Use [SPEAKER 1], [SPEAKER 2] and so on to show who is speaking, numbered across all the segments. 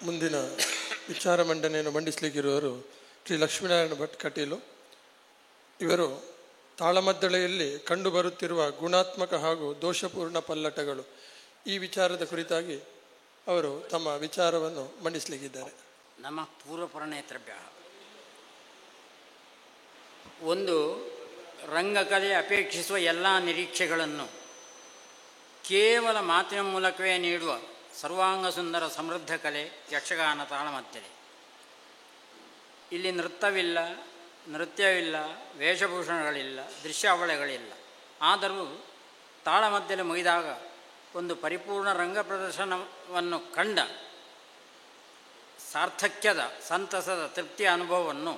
[SPEAKER 1] ಮುಂದಿನ ವಿಚಾರ ಮಂಡನೆಯನ್ನು ಮಂಡಿಸಲಿಕ್ಕಿರುವರು ಶ್ರೀ ಲಕ್ಷ್ಮೀನಾರಾಯಣ ಭಟ್ ಕಟೀಲು. ಇವರು ತಾಳಮದ್ದಳೆಯಲ್ಲಿ ಕಂಡುಬರುತ್ತಿರುವ ಗುಣಾತ್ಮಕ ಹಾಗೂ ದೋಷಪೂರ್ಣ ಪಲ್ಲಟಗಳು ಈ ವಿಚಾರದ ಕುರಿತಾಗಿ ಅವರು ತಮ್ಮ ವಿಚಾರವನ್ನು ಮಂಡಿಸಲಿಕ್ಕಿದ್ದಾರೆ.
[SPEAKER 2] ನಮ್ಮ ಪೂರ್ವಪರನೇತೃಭ್ಯ ಒಂದು ರಂಗಕಲೆ ಅಪೇಕ್ಷಿಸುವ ಎಲ್ಲ ನಿರೀಕ್ಷೆಗಳನ್ನು ಕೇವಲ ಮಾತಿನ ಮೂಲಕವೇ ನೀಡುವ ಸರ್ವಾಂಗ ಸುಂದರ ಸಮೃದ್ಧ ಕಲೆ ಯಕ್ಷಗಾನ ತಾಳಮದ್ದಳೆ. ಇಲ್ಲಿ ನೃತ್ಯವಿಲ್ಲ, ವೇಷಭೂಷಣಗಳಿಲ್ಲ, ದೃಶ್ಯಾವಳಿಗಳಿಲ್ಲ. ಆದರೂ ತಾಳಮದ್ದಳೆ ಮುಗಿದಾಗ ಒಂದು ಪರಿಪೂರ್ಣ ರಂಗ ಪ್ರದರ್ಶನವನ್ನು ಕಂಡ ಸಾರ್ಥಕ್ಯದ, ಸಂತಸದ, ತೃಪ್ತಿಯ ಅನುಭವವನ್ನು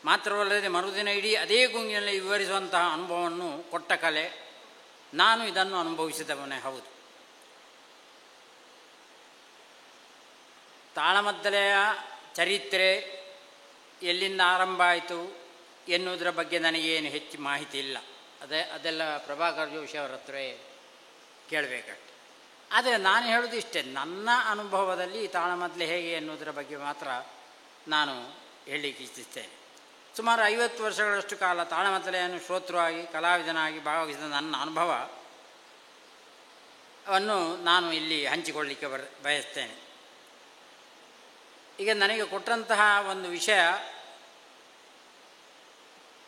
[SPEAKER 2] ಮಾತ್ರವಲ್ಲದೆ ಮರುದಿನ ಇಡೀ ಅದೇ ಗುಂಗಿನಲ್ಲಿ ವಿವರಿಸುವಂತಹ ಅನುಭವವನ್ನು ಕೊಟ್ಟ ಕಲೆ. ನಾನು ಇದನ್ನು ಅನುಭವಿಸಿದವನೇ ಹೌದು. ತಾಳಮದ್ದಳೆಯ ಚರಿತ್ರೆ ಎಲ್ಲಿಂದ ಆರಂಭ ಆಯಿತು ಎನ್ನುವುದರ ಬಗ್ಗೆ ನನಗೇನು ಹೆಚ್ಚು ಮಾಹಿತಿ ಇಲ್ಲ. ಅದೆಲ್ಲ ಪ್ರಭಾಕರ್ ಜೋಶಿ ಅವರ ಹತ್ರ ಕೇಳಬೇಕಷ್ಟೆ. ಆದರೆ ನಾನು ಹೇಳೋದು ಇಷ್ಟೇ, ನನ್ನ ಅನುಭವದಲ್ಲಿ ತಾಳಮದ್ದಳೆ ಹೇಗೆ ಎನ್ನುವುದರ ಬಗ್ಗೆ ಮಾತ್ರ ನಾನು ಹೇಳಲಿಕ್ಕೆ ಇಚ್ಛಿಸ್ತೇನೆ. ಸುಮಾರು 50 ವರ್ಷಗಳಷ್ಟು ಕಾಲ ತಾಳಮದ್ದಳೆಯನ್ನು ಶ್ರೋತೃವಾಗಿ ಕಲಾವಿದನಾಗಿ ಭಾಗವಹಿಸಿದ ನನ್ನ ಅನುಭವವನ್ನು ನಾನು ಇಲ್ಲಿ ಹಂಚಿಕೊಳ್ಳಲಿಕ್ಕೆ ಬಯಸ್ತೇನೆ. ಈಗ ನನಗೆ ಕೊಟ್ಟಂತಹ ಒಂದು ವಿಷಯ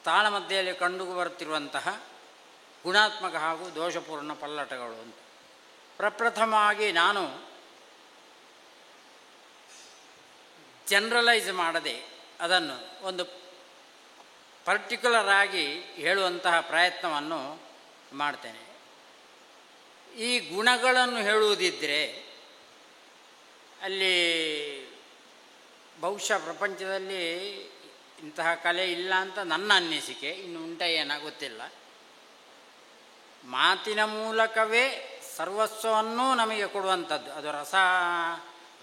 [SPEAKER 2] ತಾಳಮದ್ದಳೆಯಲ್ಲಿ ಕಂಡು ಬರುತ್ತಿರುವಂತಹ ಗುಣಾತ್ಮಕ ಹಾಗೂ ದೋಷಪೂರ್ಣ ಪಲ್ಲಟಗಳು ಅಂತ. ಪ್ರಪ್ರಥಮವಾಗಿ ನಾನು ಜನರಲೈಸ್ ಮಾಡದೆ ಅದನ್ನು ಒಂದು ಪರ್ಟಿಕ್ಯುಲರ್ ಆಗಿ ಹೇಳುವಂತಹ ಪ್ರಯತ್ನವನ್ನು ಮಾಡ್ತೇನೆ. ಈ ಗುಣಗಳನ್ನು ಹೇಳುವುದಿದ್ದರೆ ಅಲ್ಲಿ ಬಹುಶಃ ಪ್ರಪಂಚದಲ್ಲಿ ಇಂತಹ ಕಲೆ ಇಲ್ಲ ಅಂತ ನನ್ನ ಅನ್ನಿಸಿಕೆ. ಇನ್ನು ಉಂಟ ಏನೋ ಗೊತ್ತಿಲ್ಲ. ಮಾತಿನ ಮೂಲಕವೇ ಸರ್ವಸ್ವವನ್ನೂ ನಮಗೆ ಕೊಡುವಂಥದ್ದು, ಅದು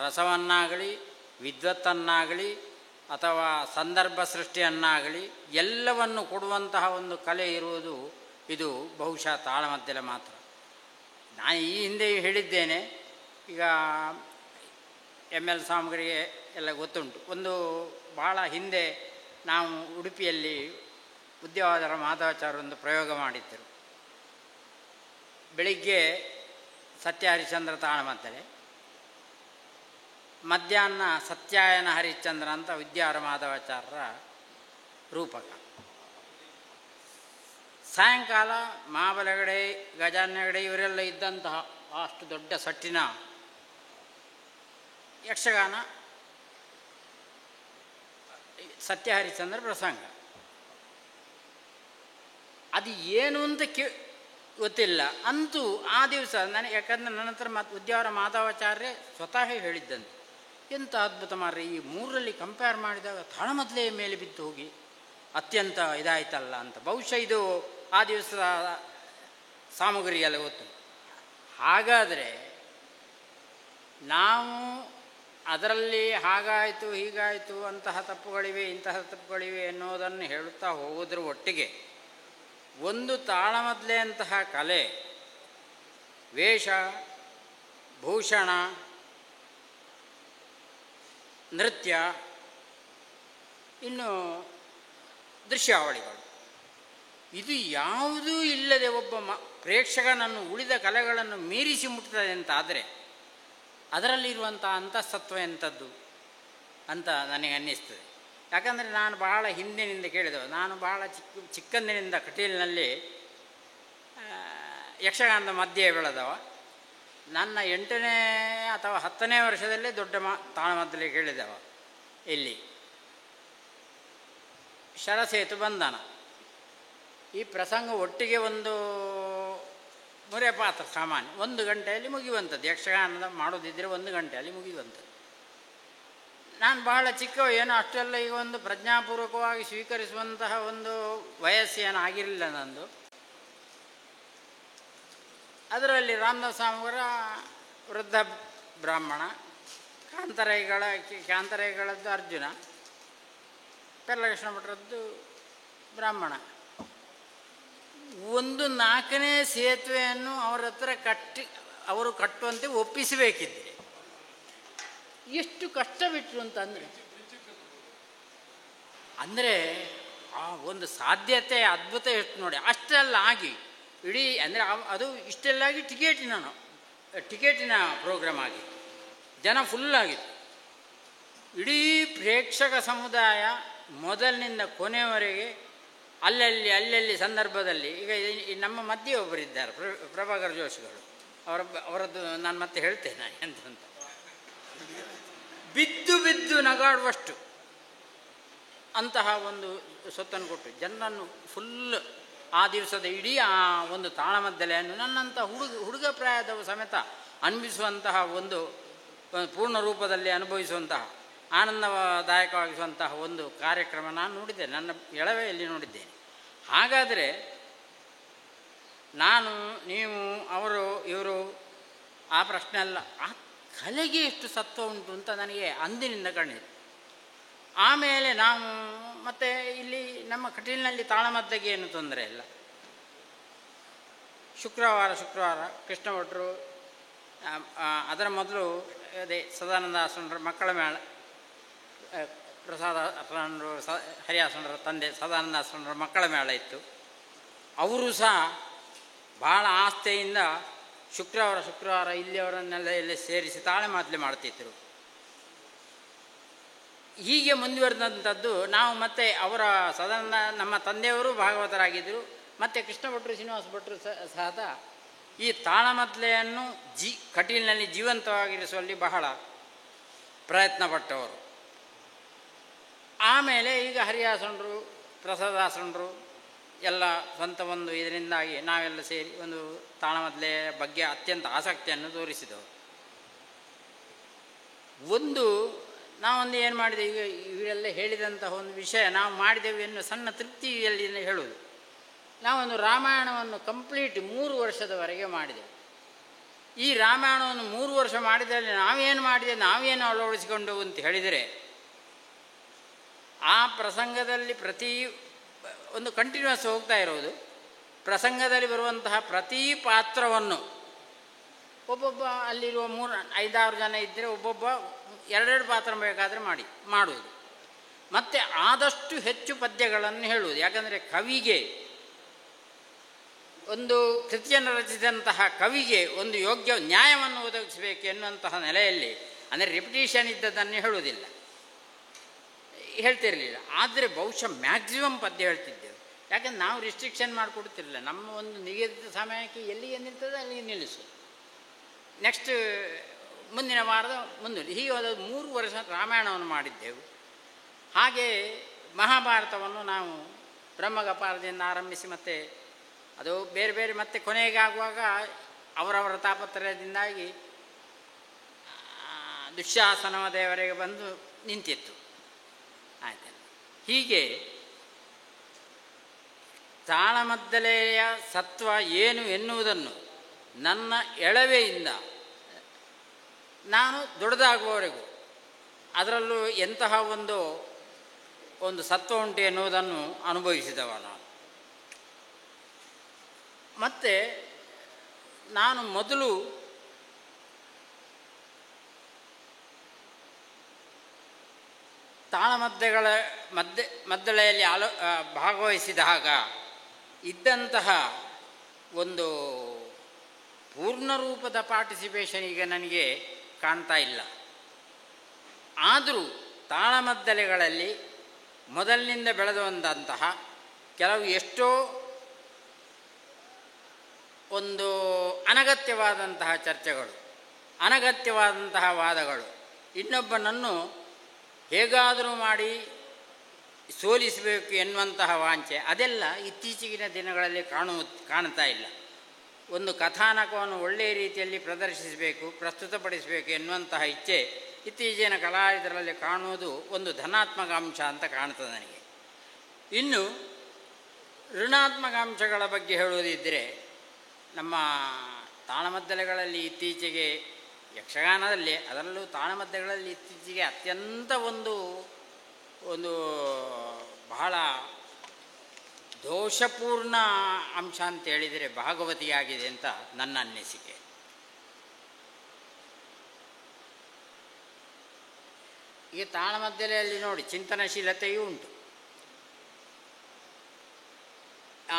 [SPEAKER 2] ರಸವನ್ನಾಗಲಿ, ವಿದ್ವತ್ತನ್ನಾಗಲಿ, ಅಥವಾ ಸಂದರ್ಭ ಸೃಷ್ಟಿಯನ್ನಾಗಲಿ ಎಲ್ಲವನ್ನು ಕೊಡುವಂತಹ ಒಂದು ಕಲೆ ಇರುವುದು ಇದು ಬಹುಶಃ ತಾಳಮದ್ದಳೆ ಮಾತ್ರ. ನಾನು ಈ ಹಿಂದೆ ಹೇಳಿದ್ದೇನೆ, ಈಗ ML ಸಾಮಗ್ರಿಗೆ ಎಲ್ಲ ಗೊತ್ತುಂಟು. ಒಂದು ಭಾಳ ಹಿಂದೆ ನಾವು ಉಡುಪಿಯಲ್ಲಿ ಉದ್ಯಾವರ ಮಾಧವಾಚಾರ್ಯ ಒಂದು ಪ್ರಯೋಗ ಮಾಡಿದ್ದರು. ಬೆಳಿಗ್ಗೆ ಸತ್ಯ ಹರಿಶ್ಚಂದ್ರ ತಾಳಮದ್ದಳೆ, ಮಧ್ಯಾಹ್ನ ಸತ್ಯಾಯನ ಹರಿಶ್ಚಂದ್ರ ಅಂತ ವಿದ್ಯಾವರ ಮಾಧವಾಚಾರ್ಯರ ರೂಪಕ, ಸಾಯಂಕಾಲ ಮಹಾಬಲಗಡೆ, ಗಜಾನ್ಯಗಡೆ ಇವರೆಲ್ಲ ಇದ್ದಂತಹ ಅಷ್ಟು ದೊಡ್ಡ ಸಟ್ಟಿನ ಯಕ್ಷಗಾನ ಸತ್ಯ ಹರಿಶ್ಚಂದ್ರ ಪ್ರಸಂಗ. ಅದು ಏನು ಅಂತ ಗೊತ್ತಿಲ್ಲ. ಅಂತೂ ಆ ದಿವಸ ನನಗೆ, ಯಾಕಂದರೆ ನನ್ನ ಹತ್ರ ಉದ್ಯಾವರ ಮಾಧವಾಚಾರ್ಯ ಸ್ವತಃ ಹೇಳಿದ್ದಂತೆ, ಎಂಥ ಅದ್ಭುತ ಮಾರ್ರೆ, ಈ ಮೂರರಲ್ಲಿ ಕಂಪೇರ್ ಮಾಡಿದಾಗ ತಾಳಮದ್ದಳೆಯ ಮೇಲೆ ಬಿದ್ದು ಹೋಗಿ ಅತ್ಯಂತ ಇದಾಯ್ತಲ್ಲ ಅಂತ. ಬಹುಶಃ ಇದು ಆ ದಿವಸದ ಸಾಮಗ್ರಿಗೆಲ್ಲ ಗೊತ್ತು. ಹಾಗಾದರೆ ನಾವು ಅದರಲ್ಲಿ ಹಾಗಾಯಿತು ಹೀಗಾಯಿತು, ಅಂತಹ ತಪ್ಪುಗಳಿವೆ ಇಂತಹ ತಪ್ಪುಗಳಿವೆ ಎನ್ನುವುದನ್ನು ಹೇಳುತ್ತಾ ಹೋಗೋದ್ರ ಒಟ್ಟಿಗೆ ಒಂದು ತಾಳಮದ್ದಳೆಯಂತಹ ಕಲೆ ವೇಷ ಭೂಷಣ, ನೃತ್ಯ, ಇನ್ನು ದೃಶ್ಯಾವಳಿಗಳು, ಇದು ಯಾವುದೂ ಇಲ್ಲದೆ ಒಬ್ಬ ಪ್ರೇಕ್ಷಕನನ್ನು ಉಳಿದ ಕಲೆಗಳನ್ನು ಮೀರಿಸಿ ಮುಟ್ತದೆ ಅಂತಾದರೆ ಅದರಲ್ಲಿರುವಂಥ ಅಂತಃಸತ್ವ ಎಂಥದ್ದು ಅಂತ ನನಗೆ ಅನ್ನಿಸ್ತದೆ. ಯಾಕಂದರೆ ನಾನು ಬಹಳ ಹಿಂದಿನಿಂದ ಕೇಳಿದವ, ನಾನು ಬಹಳ ಚಿಕ್ಕಂದಿನಿಂದ ಕಟೀಲಿನಲ್ಲಿ ಯಕ್ಷಗಾನದ ಮಧ್ಯೆ ಬೆಳೆದವ. ನನ್ನ 8ನೇ ಅಥವಾ 10ನೇ ವರ್ಷದಲ್ಲೇ ದೊಡ್ಡ ತಾಳಮದ್ದಳೆ ಕೇಳಿದವ. ಇಲ್ಲಿ ಶರಸೇತು ಬಂಧನ ಈ ಪ್ರಸಂಗ ಒಟ್ಟಿಗೆ ಒಂದು ಮುರೆ ಪಾತ್ರ ಸಾಮಾನ್ಯ 1 ಗಂಟೆಯಲ್ಲಿ ಮುಗಿಯುವಂಥದ್ದು. ಯಕ್ಷಗಾನದ ಮಾಡೋದಿದ್ದರೆ 1 ಗಂಟೆಯಲ್ಲಿ ಮುಗಿಯುವಂಥದ್ದು. ನಾನು ಬಹಳ ಚಿಕ್ಕವ, ಏನೋ ಅಷ್ಟೆಲ್ಲ ಈಗ ಒಂದು ಪ್ರಜ್ಞಾಪೂರ್ವಕವಾಗಿ ಸ್ವೀಕರಿಸುವಂತಹ ಒಂದು ವಯಸ್ಸೇನು ಆಗಿರಲಿಲ್ಲ ನಂದು. ಅದರಲ್ಲಿ ರಾಮದಾಸ ಸ್ವಾಮಿಯವರ ವೃದ್ಧ ಬ್ರಾಹ್ಮಣ, ಕಾಂತರೇಗಳದ್ದು ಅರ್ಜುನ, ಪೆರ್ಲಕೃಷ್ಣ ಭಟ್ರದ್ದು ಬ್ರಾಹ್ಮಣ. ಒಂದು 4ನೇ ಸೇತುವೆಯನ್ನು ಅವರ ಹತ್ರ ಅವರು ಕಟ್ಟುವಂತೆ ಒಪ್ಪಿಸಬೇಕಿದ್ದೆ. ಎಷ್ಟು ಕಷ್ಟ ಬಿಟ್ಟರು ಅಂದರೆ ಆ ಒಂದು ಸಾಧ್ಯತೆ ಅದ್ಭುತ ಎಷ್ಟು ನೋಡಿ. ಅಷ್ಟೆಲ್ಲ ಆಗಿ ಇಡೀ ಅಂದರೆ ಅದು ಇಷ್ಟೆಲ್ಲ ಆಗಿ ಟಿಕೆಟಿನ ಪ್ರೋಗ್ರಾಮ್ ಆಗಿತ್ತು, ಜನ ಫುಲ್ಲಾಗಿತ್ತು. ಇಡೀ ಪ್ರೇಕ್ಷಕ ಸಮುದಾಯ ಮೊದಲಿನಿಂದ ಕೊನೆಯವರೆಗೆ ಅಲ್ಲಲ್ಲಿ ಸಂದರ್ಭದಲ್ಲಿ ಈಗ ನಮ್ಮ ಮಧ್ಯೆ ಒಬ್ಬರಿದ್ದಾರೆ ಪ್ರಭಾಕರ್ ಜೋಶಿಗಳು, ಅವರದ್ದು ನಾನು ಮತ್ತೆ ಹೇಳ್ತೇನೆ ಎಂತ ಬಿದ್ದು ನಗಾಡುವಷ್ಟು ಅಂತಹ ಒಂದು ಸೊತ್ತನ್ನು ಕೊಟ್ಟು ಜನರನ್ನು ಫುಲ್ ಆ ದಿವಸದ ಇಡೀ ಆ ಒಂದು ತಾಳಮದ್ದಲೆಯನ್ನು ನನ್ನಂಥ ಹುಡುಗ ಪ್ರಾಯದವ ಸಮೇತ ಅನುಭವಿಸುವಂತಹ ಒಂದು ಪೂರ್ಣ ರೂಪದಲ್ಲಿ ಅನುಭವಿಸುವಂತಹ ಆನಂದದಾಯಕವಾಗಿಸುವಂತಹ ಒಂದು ಕಾರ್ಯಕ್ರಮ ನಾನು ನೋಡಿದ್ದೇನೆ, ನನ್ನ ಎಳವೆಯಲ್ಲಿ ನೋಡಿದ್ದೇನೆ. ಹಾಗಾದರೆ ನಾನು, ನೀವು, ಅವರು, ಇವರು ಆ ಪ್ರಶ್ನೆ ಅಲ್ಲ, ಆ ಕಲೆಗೆ ಎಷ್ಟು ಸತ್ವ ಉಂಟು ಅಂತ ನನಗೆ ಅಂದಿನಿಂದ ಕಂಡಿದೆ. ಆಮೇಲೆ ನಾವು ಮತ್ತೆ ಇಲ್ಲಿ ನಮ್ಮ ಕಟೀಲಿನಲ್ಲಿ ತಾಳಮದ್ದಗೆ ಏನು ತೊಂದರೆ ಇಲ್ಲ. ಶುಕ್ರವಾರ ಕೃಷ್ಣ ಭಟ್ರು, ಅದರ ಮೊದಲು ಅದೇ ಸದಾನಂದ ಆಸನರ ಮಕ್ಕಳ ಮೇಳ, ಪ್ರಸಾದ ಆಸನರು, ಹರಿಯಾಸನರ ತಂದೆ ಸದಾನಂದ ಆಸನರ ಮಕ್ಕಳ ಮೇಳ ಇತ್ತು. ಅವರು ಸಹ ಭಾಳ ಆಸ್ಥೆಯಿಂದ ಶುಕ್ರವಾರ ಇಲ್ಲಿಯವರನ್ನೆಲ್ಲ ಎಲ್ಲ ಸೇರಿಸಿ ತಾಳೆ ಮಾತಲೆ ಮಾಡ್ತಿದ್ರು. ಹೀಗೆ ಮುಂದುವರೆದಂಥದ್ದು. ನಾವು ಮತ್ತೆ ಅವರ ಸದಾನಂದ ನಮ್ಮ ತಂದೆಯವರು ಭಾಗವತರಾಗಿದ್ದರು, ಮತ್ತು ಕೃಷ್ಣ ಭಟ್ರು, ಶ್ರೀನಿವಾಸ ಭಟ್ರು ಸಹ ಈ ತಾಳಮದ್ದಲೆಯನ್ನು ಕಟೀಲಿನಲ್ಲಿ ಜೀವಂತವಾಗಿರಿಸುವಲ್ಲಿ ಬಹಳ ಪ್ರಯತ್ನ ಪಟ್ಟವರು. ಆಮೇಲೆ ಈಗ ಹರಿಯಾಸನರು, ಪ್ರಸಾದಾಸನರು ಎಲ್ಲ ಸ್ವಂತ ಒಂದು ಇದರಿಂದಾಗಿ ನಾವೆಲ್ಲ ಸೇರಿ ಒಂದು ತಾಳಮದ್ದಲೆಯ ಬಗ್ಗೆ ಅತ್ಯಂತ ಆಸಕ್ತಿಯನ್ನು ತೋರಿಸಿದವರು. ನಾವೊಂದು ಏನು ಮಾಡಿದೆವು, ಈಗ ಇವರೆಲ್ಲ ಹೇಳಿದಂತಹ ಒಂದು ವಿಷಯ ನಾವು ಮಾಡಿದೆವು ಎನ್ನುವ ಸಣ್ಣ ತೃಪ್ತಿಯಲ್ಲಿ ಹೇಳುವುದು. ನಾವೊಂದು ರಾಮಾಯಣವನ್ನು ಕಂಪ್ಲೀಟ್ 3 ವರ್ಷದವರೆಗೆ ಮಾಡಿದೆವು. ಈ ರಾಮಾಯಣವನ್ನು 3 ವರ್ಷ ಮಾಡಿದಲ್ಲಿ ನಾವೇನು ಅಳವಡಿಸಿಕೊಂಡೆವು ಅಂತ ಹೇಳಿದರೆ, ಆ ಪ್ರಸಂಗದಲ್ಲಿ ಪ್ರತಿ ಒಂದು ಕಂಟಿನ್ಯೂಸ್ ಹೋಗ್ತಾ ಇರೋದು, ಪ್ರಸಂಗದಲ್ಲಿ ಬರುವಂತಹ ಪ್ರತಿ ಪಾತ್ರವನ್ನು ಒಬ್ಬೊಬ್ಬ ಅಲ್ಲಿರುವ 5-6 ಜನ ಇದ್ದರೆ ಒಬ್ಬೊಬ್ಬ 2 ಪಾತ್ರ ಬೇಕಾದರೆ ಮಾಡುವುದು, ಮತ್ತು ಆದಷ್ಟು ಹೆಚ್ಚು ಪದ್ಯಗಳನ್ನು ಹೇಳುವುದು. ಯಾಕಂದರೆ ಕವಿಗೆ, ಒಂದು ಕೃತಿಯನ್ನು ರಚಿಸಿದಂತಹ ಕವಿಗೆ ಒಂದು ಯೋಗ್ಯ ನ್ಯಾಯವನ್ನು ಒದಗಿಸಬೇಕು ಎನ್ನುವಂತಹ ನೆಲೆಯಲ್ಲಿ, ಅಂದರೆ ರಿಪಿಟೇಷನ್ ಇದ್ದದನ್ನು ಹೇಳ್ತಿರಲಿಲ್ಲ. ಆದರೆ ಬಹುಶಃ ಮ್ಯಾಕ್ಸಿಮಮ್ ಪದ್ಯ ಹೇಳ್ತಿದ್ದೆವು. ಯಾಕಂದ್ರೆ ನಾವು ರಿಸ್ಟ್ರಿಕ್ಷನ್ ಮಾಡಿಕೊಡ್ತಿರಲಿಲ್ಲ. ನಮ್ಮ ಒಂದು ನಿಗದಿತ ಸಮಯಕ್ಕೆ ಎಲ್ಲಿಗೆ ನಿಲ್ತದೆ ಅಲ್ಲಿಗೆ ನಿಲ್ಲಿಸು, ನೆಕ್ಸ್ಟ್ ಮುಂದಿನ ವಾರದ ಹೀಗೆ 3 ವರ್ಷ ರಾಮಾಯಣವನ್ನು ಮಾಡಿದ್ದೆವು. ಹಾಗೆ ಮಹಾಭಾರತವನ್ನು ನಾವು ಬ್ರಹ್ಮಗಪಾಲದಿಂದ ಆರಂಭಿಸಿ ಮತ್ತೆ ಅದು ಬೇರೆ ಬೇರೆ ಮತ್ತೆ ಕೊನೆಗಾಗುವಾಗ ಅವರವರ ತಾಪತ್ರಯದಿಂದಾಗಿ ದುಶ್ಯಾಸನವದೆಯವರೆಗೆ ಬಂದು ನಿಂತಿತ್ತು. ಆಯ್ತು. ಹೀಗೆ ತಾಳಮದ್ದಲೆಯ ಸತ್ವ ಏನು ಎನ್ನುವುದನ್ನು ನನ್ನ ಎಳವೆಯಿಂದ ನಾನು ದೊಡ್ಡದಾಗುವವರೆಗೂ ಅದರಲ್ಲೂ ಎಂತಹ ಒಂದು ಸತ್ವ ಉಂಟು ಎನ್ನುವುದನ್ನು ಅನುಭವಿಸಿದವ ನಾನು. ಮತ್ತು ನಾನು ಮೊದಲು ಮದ್ದಳೆಯಲ್ಲಿ ಭಾಗವಹಿಸಿದಾಗ ಇದ್ದಂತಹ ಒಂದು ಪೂರ್ಣ ರೂಪದ ಪಾರ್ಟಿಸಿಪೇಷನ್ ಈಗ ನನಗೆ ಕಾಣ್ತಾ ಇಲ್ಲ. ಆದರೂ ತಾಳಮದ್ದಲೆಗಳಲ್ಲಿ ಮೊದಲಿನಿಂದ ಬೆಳೆದಂತಹ ಕೆಲವು ಎಷ್ಟೋ ಒಂದು ಅನಗತ್ಯವಾದಂತಹ ಚರ್ಚೆಗಳು, ಅನಗತ್ಯವಾದಂತಹ ವಾದಗಳು, ಇನ್ನೊಬ್ಬನನ್ನು ಹೇಗಾದರೂ ಮಾಡಿ ಸೋಲಿಸಬೇಕು ಎನ್ನುವಂತಹ ವಾಂಛೆ, ಅದೆಲ್ಲ ಇತ್ತೀಚಿನ ದಿನಗಳಲ್ಲಿ ಕಾಣ್ತಾ ಇಲ್ಲ. ಒಂದು ಕಥಾನಕವನ್ನು ಒಳ್ಳೆಯ ರೀತಿಯಲ್ಲಿ ಪ್ರದರ್ಶಿಸಬೇಕು, ಪ್ರಸ್ತುತಪಡಿಸಬೇಕು ಎನ್ನುವಂತಹ ಇಚ್ಛೆ ಇತ್ತೀಚಿನ ಕಲಾವಿದರಲ್ಲಿ ಕಾಣುವುದು ಒಂದು ಧನಾತ್ಮಕ ಅಂಶ ಅಂತ ಕಾಣ್ತದೆ ನನಗೆ. ಇನ್ನು ಋಣಾತ್ಮಕ ಅಂಶಗಳ ಬಗ್ಗೆ ಹೇಳುವುದಿದ್ದರೆ, ನಮ್ಮ ತಾಳಮದ್ದಲೆಗಳಲ್ಲಿ ಇತ್ತೀಚೆಗೆ ಯಕ್ಷಗಾನದಲ್ಲಿ, ಅದರಲ್ಲೂ ತಾಳಮದ್ದಲೆಗಳಲ್ಲಿ ಇತ್ತೀಚೆಗೆ ಅತ್ಯಂತ ಒಂದು ಬಹಳ ದೋಷಪೂರ್ಣ ಅಂಶ ಅಂತ ಹೇಳಿದರೆ ಭಾಗವತಿಯಾಗಿದೆ ಅಂತ ನನ್ನ ಅನಿಸಿಕೆ. ಈಗ ತಾಳಮದ್ದಲೆಯಲ್ಲಿ ನೋಡಿ ಚಿಂತನಶೀಲತೆಯೂ ಉಂಟು,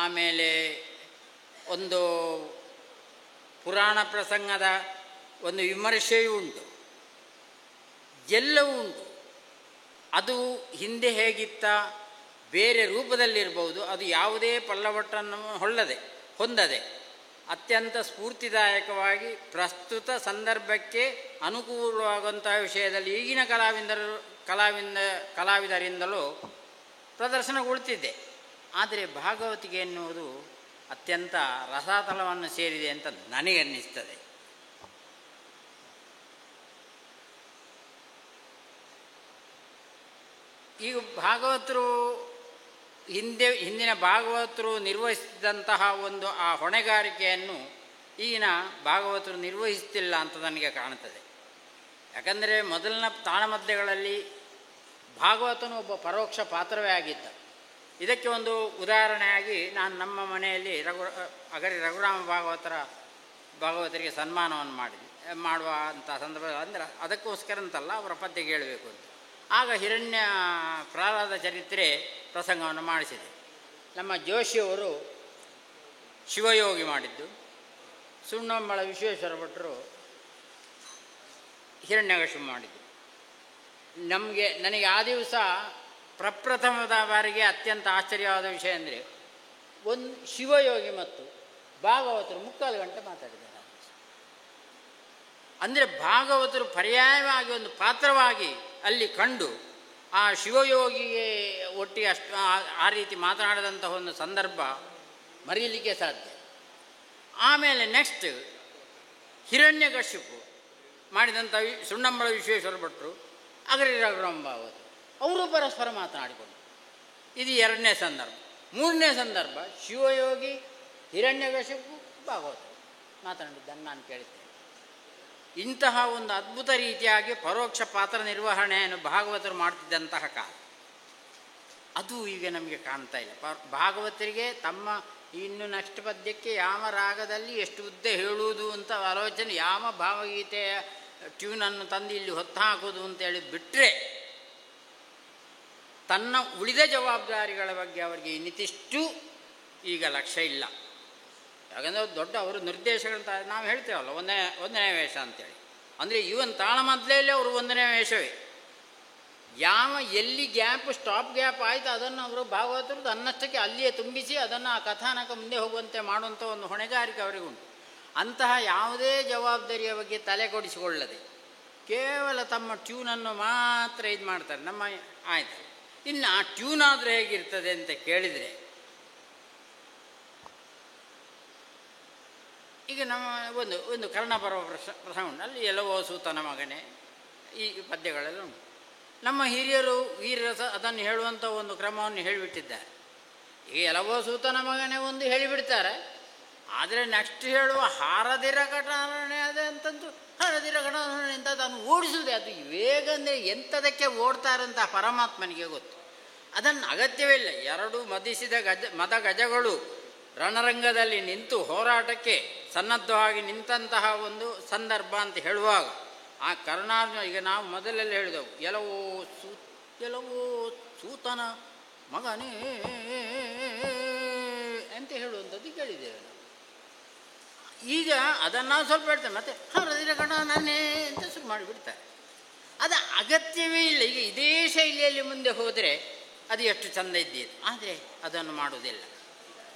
[SPEAKER 2] ಆಮೇಲೆ ಒಂದು ಪುರಾಣ ಪ್ರಸಂಗದ ಒಂದು ವಿಮರ್ಶೆಯೂ ಉಂಟು, ಎಲ್ಲವೂ ಉಂಟು. ಅದು ಹಿಂದೆ ಹೇಗಿತ್ತ ಬೇರೆ ರೂಪದಲ್ಲಿರ್ಬೋದು, ಅದು ಯಾವುದೇ ಪಲ್ಲವಟ್ಟನ್ನು ಹೊಂದದೆ ಅತ್ಯಂತ ಸ್ಫೂರ್ತಿದಾಯಕವಾಗಿ ಪ್ರಸ್ತುತ ಸಂದರ್ಭಕ್ಕೆ ಅನುಕೂಲವಾಗುವಂತಹ ವಿಷಯದಲ್ಲಿ ಈಗಿನ ಕಲಾವಿದರಿಂದಲೂ ಪ್ರದರ್ಶನಗೊಳ್ತಿದ್ದೆ. ಆದರೆ ಭಾಗವತಿಗೆ ಎನ್ನುವುದು ಅತ್ಯಂತ ರಸಾತಲವನ್ನು ಸೇರಿದೆ ಅಂತ ನನಗನ್ನಿಸ್ತದೆ. ಈಗ ಭಾಗವತರು ಹಿಂದಿನ ಭಾಗವತರು ನಿರ್ವಹಿಸಿದಂತಹ ಒಂದು ಆ ಹೊಣೆಗಾರಿಕೆಯನ್ನು ಈಗಿನ ಭಾಗವತರು ನಿರ್ವಹಿಸ್ತಿಲ್ಲ ಅಂತ ನನಗೆ ಕಾಣುತ್ತದೆ. ಯಾಕಂದರೆ ಮೊದಲಿನ ತಾಳಮದ್ದಳೆಗಳಲ್ಲಿ ಭಾಗವತನು ಒಬ್ಬ ಪರೋಕ್ಷ ಪಾತ್ರವೇ ಆಗಿದ್ದ. ಇದಕ್ಕೆ ಒಂದು ಉದಾಹರಣೆಯಾಗಿ ನಾನು ನಮ್ಮ ಮನೆಯಲ್ಲಿ ರಘುರಾಮ ಭಾಗವತರಿಗೆ ಸನ್ಮಾನವನ್ನು ಮಾಡುವ ಅಂಥ ಸಂದರ್ಭ, ಅಂದರೆ ಅದಕ್ಕೋಸ್ಕರ ಅಂತಲ್ಲ, ಅವರ ಪದ್ಯಗೆ ಹೇಳಬೇಕು ಅಂತ. ಆಗ ಹಿರಣ್ಯ ಪ್ರಹ್ಲಾದ ಚರಿತ್ರೆ ಪ್ರಸಂಗವನ್ನು ಮಾಡಿಸಿದೆ. ನಮ್ಮ ಜೋಶಿಯವರು ಶಿವಯೋಗಿ ಮಾಡಿದ್ದು, ಸುಣ್ಣಂಬಳ ವಿಶ್ವೇಶ್ವರ ಭಟ್ರು ಹಿರಣ್ಯಕಶಿಪು ಮಾಡಿದ್ದು. ನನಗೆ ಆ ದಿವಸ ಪ್ರಪ್ರಥಮದ ಬಾರಿಗೆ ಅತ್ಯಂತ ಆಶ್ಚರ್ಯವಾದ ವಿಷಯ ಅಂದರೆ, ಒಂದು ಶಿವಯೋಗಿ ಮತ್ತು ಭಾಗವತರು 3/4 ಗಂಟೆ ಮಾತಾಡಿದ್ದಾರೆ. ಅಂದರೆ ಭಾಗವತರು ಪರ್ಯಾಯವಾಗಿ ಒಂದು ಪಾತ್ರವಾಗಿ ಅಲ್ಲಿ ಕಂಡು ಆ ಶಿವಯೋಗಿಗೆ ಒಟ್ಟಿಗೆ ಅಷ್ಟು ಆ ರೀತಿ ಮಾತನಾಡಿದಂತಹ ಒಂದು ಸಂದರ್ಭ ಮರೆಯಲಿಕ್ಕೆ ಸಾಧ್ಯ. ಆಮೇಲೆ ನೆಕ್ಸ್ಟ್ ಹಿರಣ್ಯಕಶಿಪು ಮಾಡಿದಂಥ ಸುಣ್ಣಂಬಳ ವಿಶ್ವೇಶ್ವರ ಭಟ್ರು, ಅಗರಿ ರಘುರಾಮ ಭಾಗವತರು, ಅವರು ಪರಸ್ಪರ ಮಾತನಾಡಿಕೊಂಡು, ಇದು 2ನೇ ಸಂದರ್ಭ. 3ನೇ ಸಂದರ್ಭ ಶಿವಯೋಗಿ ಹಿರಣ್ಯಕಶಿಪು ಭಾಗವತರು ಮಾತನಾಡಿದ್ದನ್ನು ನಾನು ಕೇಳಿದ್ದೇನೆ. ಇಂತಹ ಒಂದು ಅದ್ಭುತ ರೀತಿಯಾಗಿ ಪರೋಕ್ಷ ಪಾತ್ರ ನಿರ್ವಹಣೆಯನ್ನು ಭಾಗವತರು ಮಾಡ್ತಿದ್ದಂತಹ ಕಾಲ ಅದು ಈಗ ನಮಗೆ ಕಾಣ್ತಾ ಇಲ್ಲ. ಭಾಗವತರಿಗೆ ತಮ್ಮ ಇನ್ನು ನೆಕ್ಸ್ಟ್ ಪದ್ಯಕ್ಕೆ ಯಾವ ರಾಗದಲ್ಲಿ ಎಷ್ಟು ಉದ್ದ ಹೇಳುವುದು ಅಂತ ಆಲೋಚನೆ, ಯಾವ ಭಾವಗೀತೆಯ ಟ್ಯೂನನ್ನು ತಂದು ಇಲ್ಲಿ ಹೊತ್ತು ಹಾಕೋದು ಅಂತೇಳಿ ಬಿಟ್ಟರೆ ತನ್ನ ಉಳಿದ ಜವಾಬ್ದಾರಿಗಳ ಬಗ್ಗೆ ಅವರಿಗೆ ಇನ್ನಿತಿಷ್ಟು ಈಗ ಲಕ್ಷ್ಯ ಇಲ್ಲ. ಯಾಕಂದರೆ ದೊಡ್ಡ ಅವರು ನಿರ್ದೇಶಕರಂತ ನಾವು ಹೇಳ್ತೇವಲ್ಲ, ಒಂದನೇ ವೇಷ ಅಂತೇಳಿ. ಅಂದರೆ ಇವನ್ ತಾಳಮದ್ದಲೆಯಲ್ಲಿ ಅವರು 1ನೇ ವೇಷವೇ. ಎಲ್ಲಿ ಸ್ಟಾಪ್ ಗ್ಯಾಪ್ ಆಯಿತು ಅದನ್ನು ಅವರು ಭಾಗವತರು ತನ್ನಷ್ಟಕ್ಕೆ ಅಲ್ಲಿಯೇ ತುಂಬಿಸಿ ಅದನ್ನು ಆ ಕಥಾನಕ ಮುಂದೆ ಹೋಗುವಂತೆ ಮಾಡುವಂಥ ಒಂದು ಹೊಣೆಗಾರಿಕೆ ಅವರಿಗುಂಟು. ಅಂತಹ ಯಾವುದೇ ಜವಾಬ್ದಾರಿಯ ಬಗ್ಗೆ ತಲೆ ಕೊಡಿಸಿಕೊಳ್ಳದೆ ಕೇವಲ ತಮ್ಮ ಟ್ಯೂನನ್ನು ಮಾತ್ರ ಇದು ಮಾಡ್ತಾರೆ. ಆಯಿತು, ಇನ್ನು ಆ ಟ್ಯೂನ್ ಆದರೆ ಹೇಗಿರ್ತದೆ ಅಂತ ಕೇಳಿದರೆ, ಈಗ ನಮ್ಮ ಒಂದು ಕರ್ಣಪರ್ವ ಪ್ರಸಂಗ ಉಂಟು, ಅಲ್ಲಿ ಎಲ್ಲವೋ ಸೂತನ ಮಗನೇ ಈ ಪದ್ಯಗಳೆಲ್ಲ ಉಂಟು. ನಮ್ಮ ಹಿರಿಯರು ವೀರರಸ ಅದನ್ನು ಹೇಳುವಂಥ ಒಂದು ಕ್ರಮವನ್ನು ಹೇಳಿಬಿಟ್ಟಿದ್ದಾರೆ. ಈಗ ಎಲ್ಲವೋ ಸೂತನ ಮಗನೇ ಒಂದು ಹೇಳಿಬಿಡ್ತಾರೆ, ಆದರೆ ನೆಕ್ಸ್ಟ್ ಹೇಳುವ ಹಾರದಿರ ಘಟನೆ ಅದೇ ಅಂತಂದು ಹಾರದಿರ ಘಟನೆ ಅಂತ ಅದನ್ನು ಓಡಿಸುವುದೇ. ಅದು ವೇಗ ಅಂದರೆ ಎಂಥದಕ್ಕೆ ಓಡ್ತಾರಂತ ಪರಮಾತ್ಮನಿಗೆ ಗೊತ್ತು. ಅದನ್ನು ಅಗತ್ಯವೇ ಇಲ್ಲ. 2 ಮದಿಸಿದ ಮದ ಗಜಗಳು ರಣರಂಗದಲ್ಲಿ ನಿಂತು ಹೋರಾಟಕ್ಕೆ ಸನ್ನದ್ಧವಾಗಿ ನಿಂತಹ ಒಂದು ಸಂದರ್ಭ ಅಂತ ಹೇಳುವಾಗ ಆ ಕರ್ಣಾರ್ಜುನ, ಈಗ ನಾವು ಮೊದಲೆಲ್ಲ ಹೇಳಿದೆವು, ಎಲ್ಲವೋ ಸೂತನ ಮಗನೇ ಅಂತ ಹೇಳುವಂಥದ್ದು ಕೇಳಿದ್ದೇವೆ ನಾವು. ಈಗ ಅದನ್ನು ನಾವು ಸ್ವಲ್ಪ ಹೇಳ್ತೇವೆ, ಮತ್ತೆ ಹರದಿರ ಗಣ ನನ್ನೇ ಅಂತ ಶುರು ಮಾಡಿಬಿಡ್ತಾರೆ. ಅದು ಅಗತ್ಯವೇ ಇಲ್ಲ. ಈಗ ಇದೇ ಶೈಲಿಯಲ್ಲಿ ಮುಂದೆ ಹೋದರೆ ಅದು ಎಷ್ಟು ಚೆಂದ ಇದ್ದೀತು, ಆದರೆ ಅದನ್ನು ಮಾಡುವುದಿಲ್ಲ.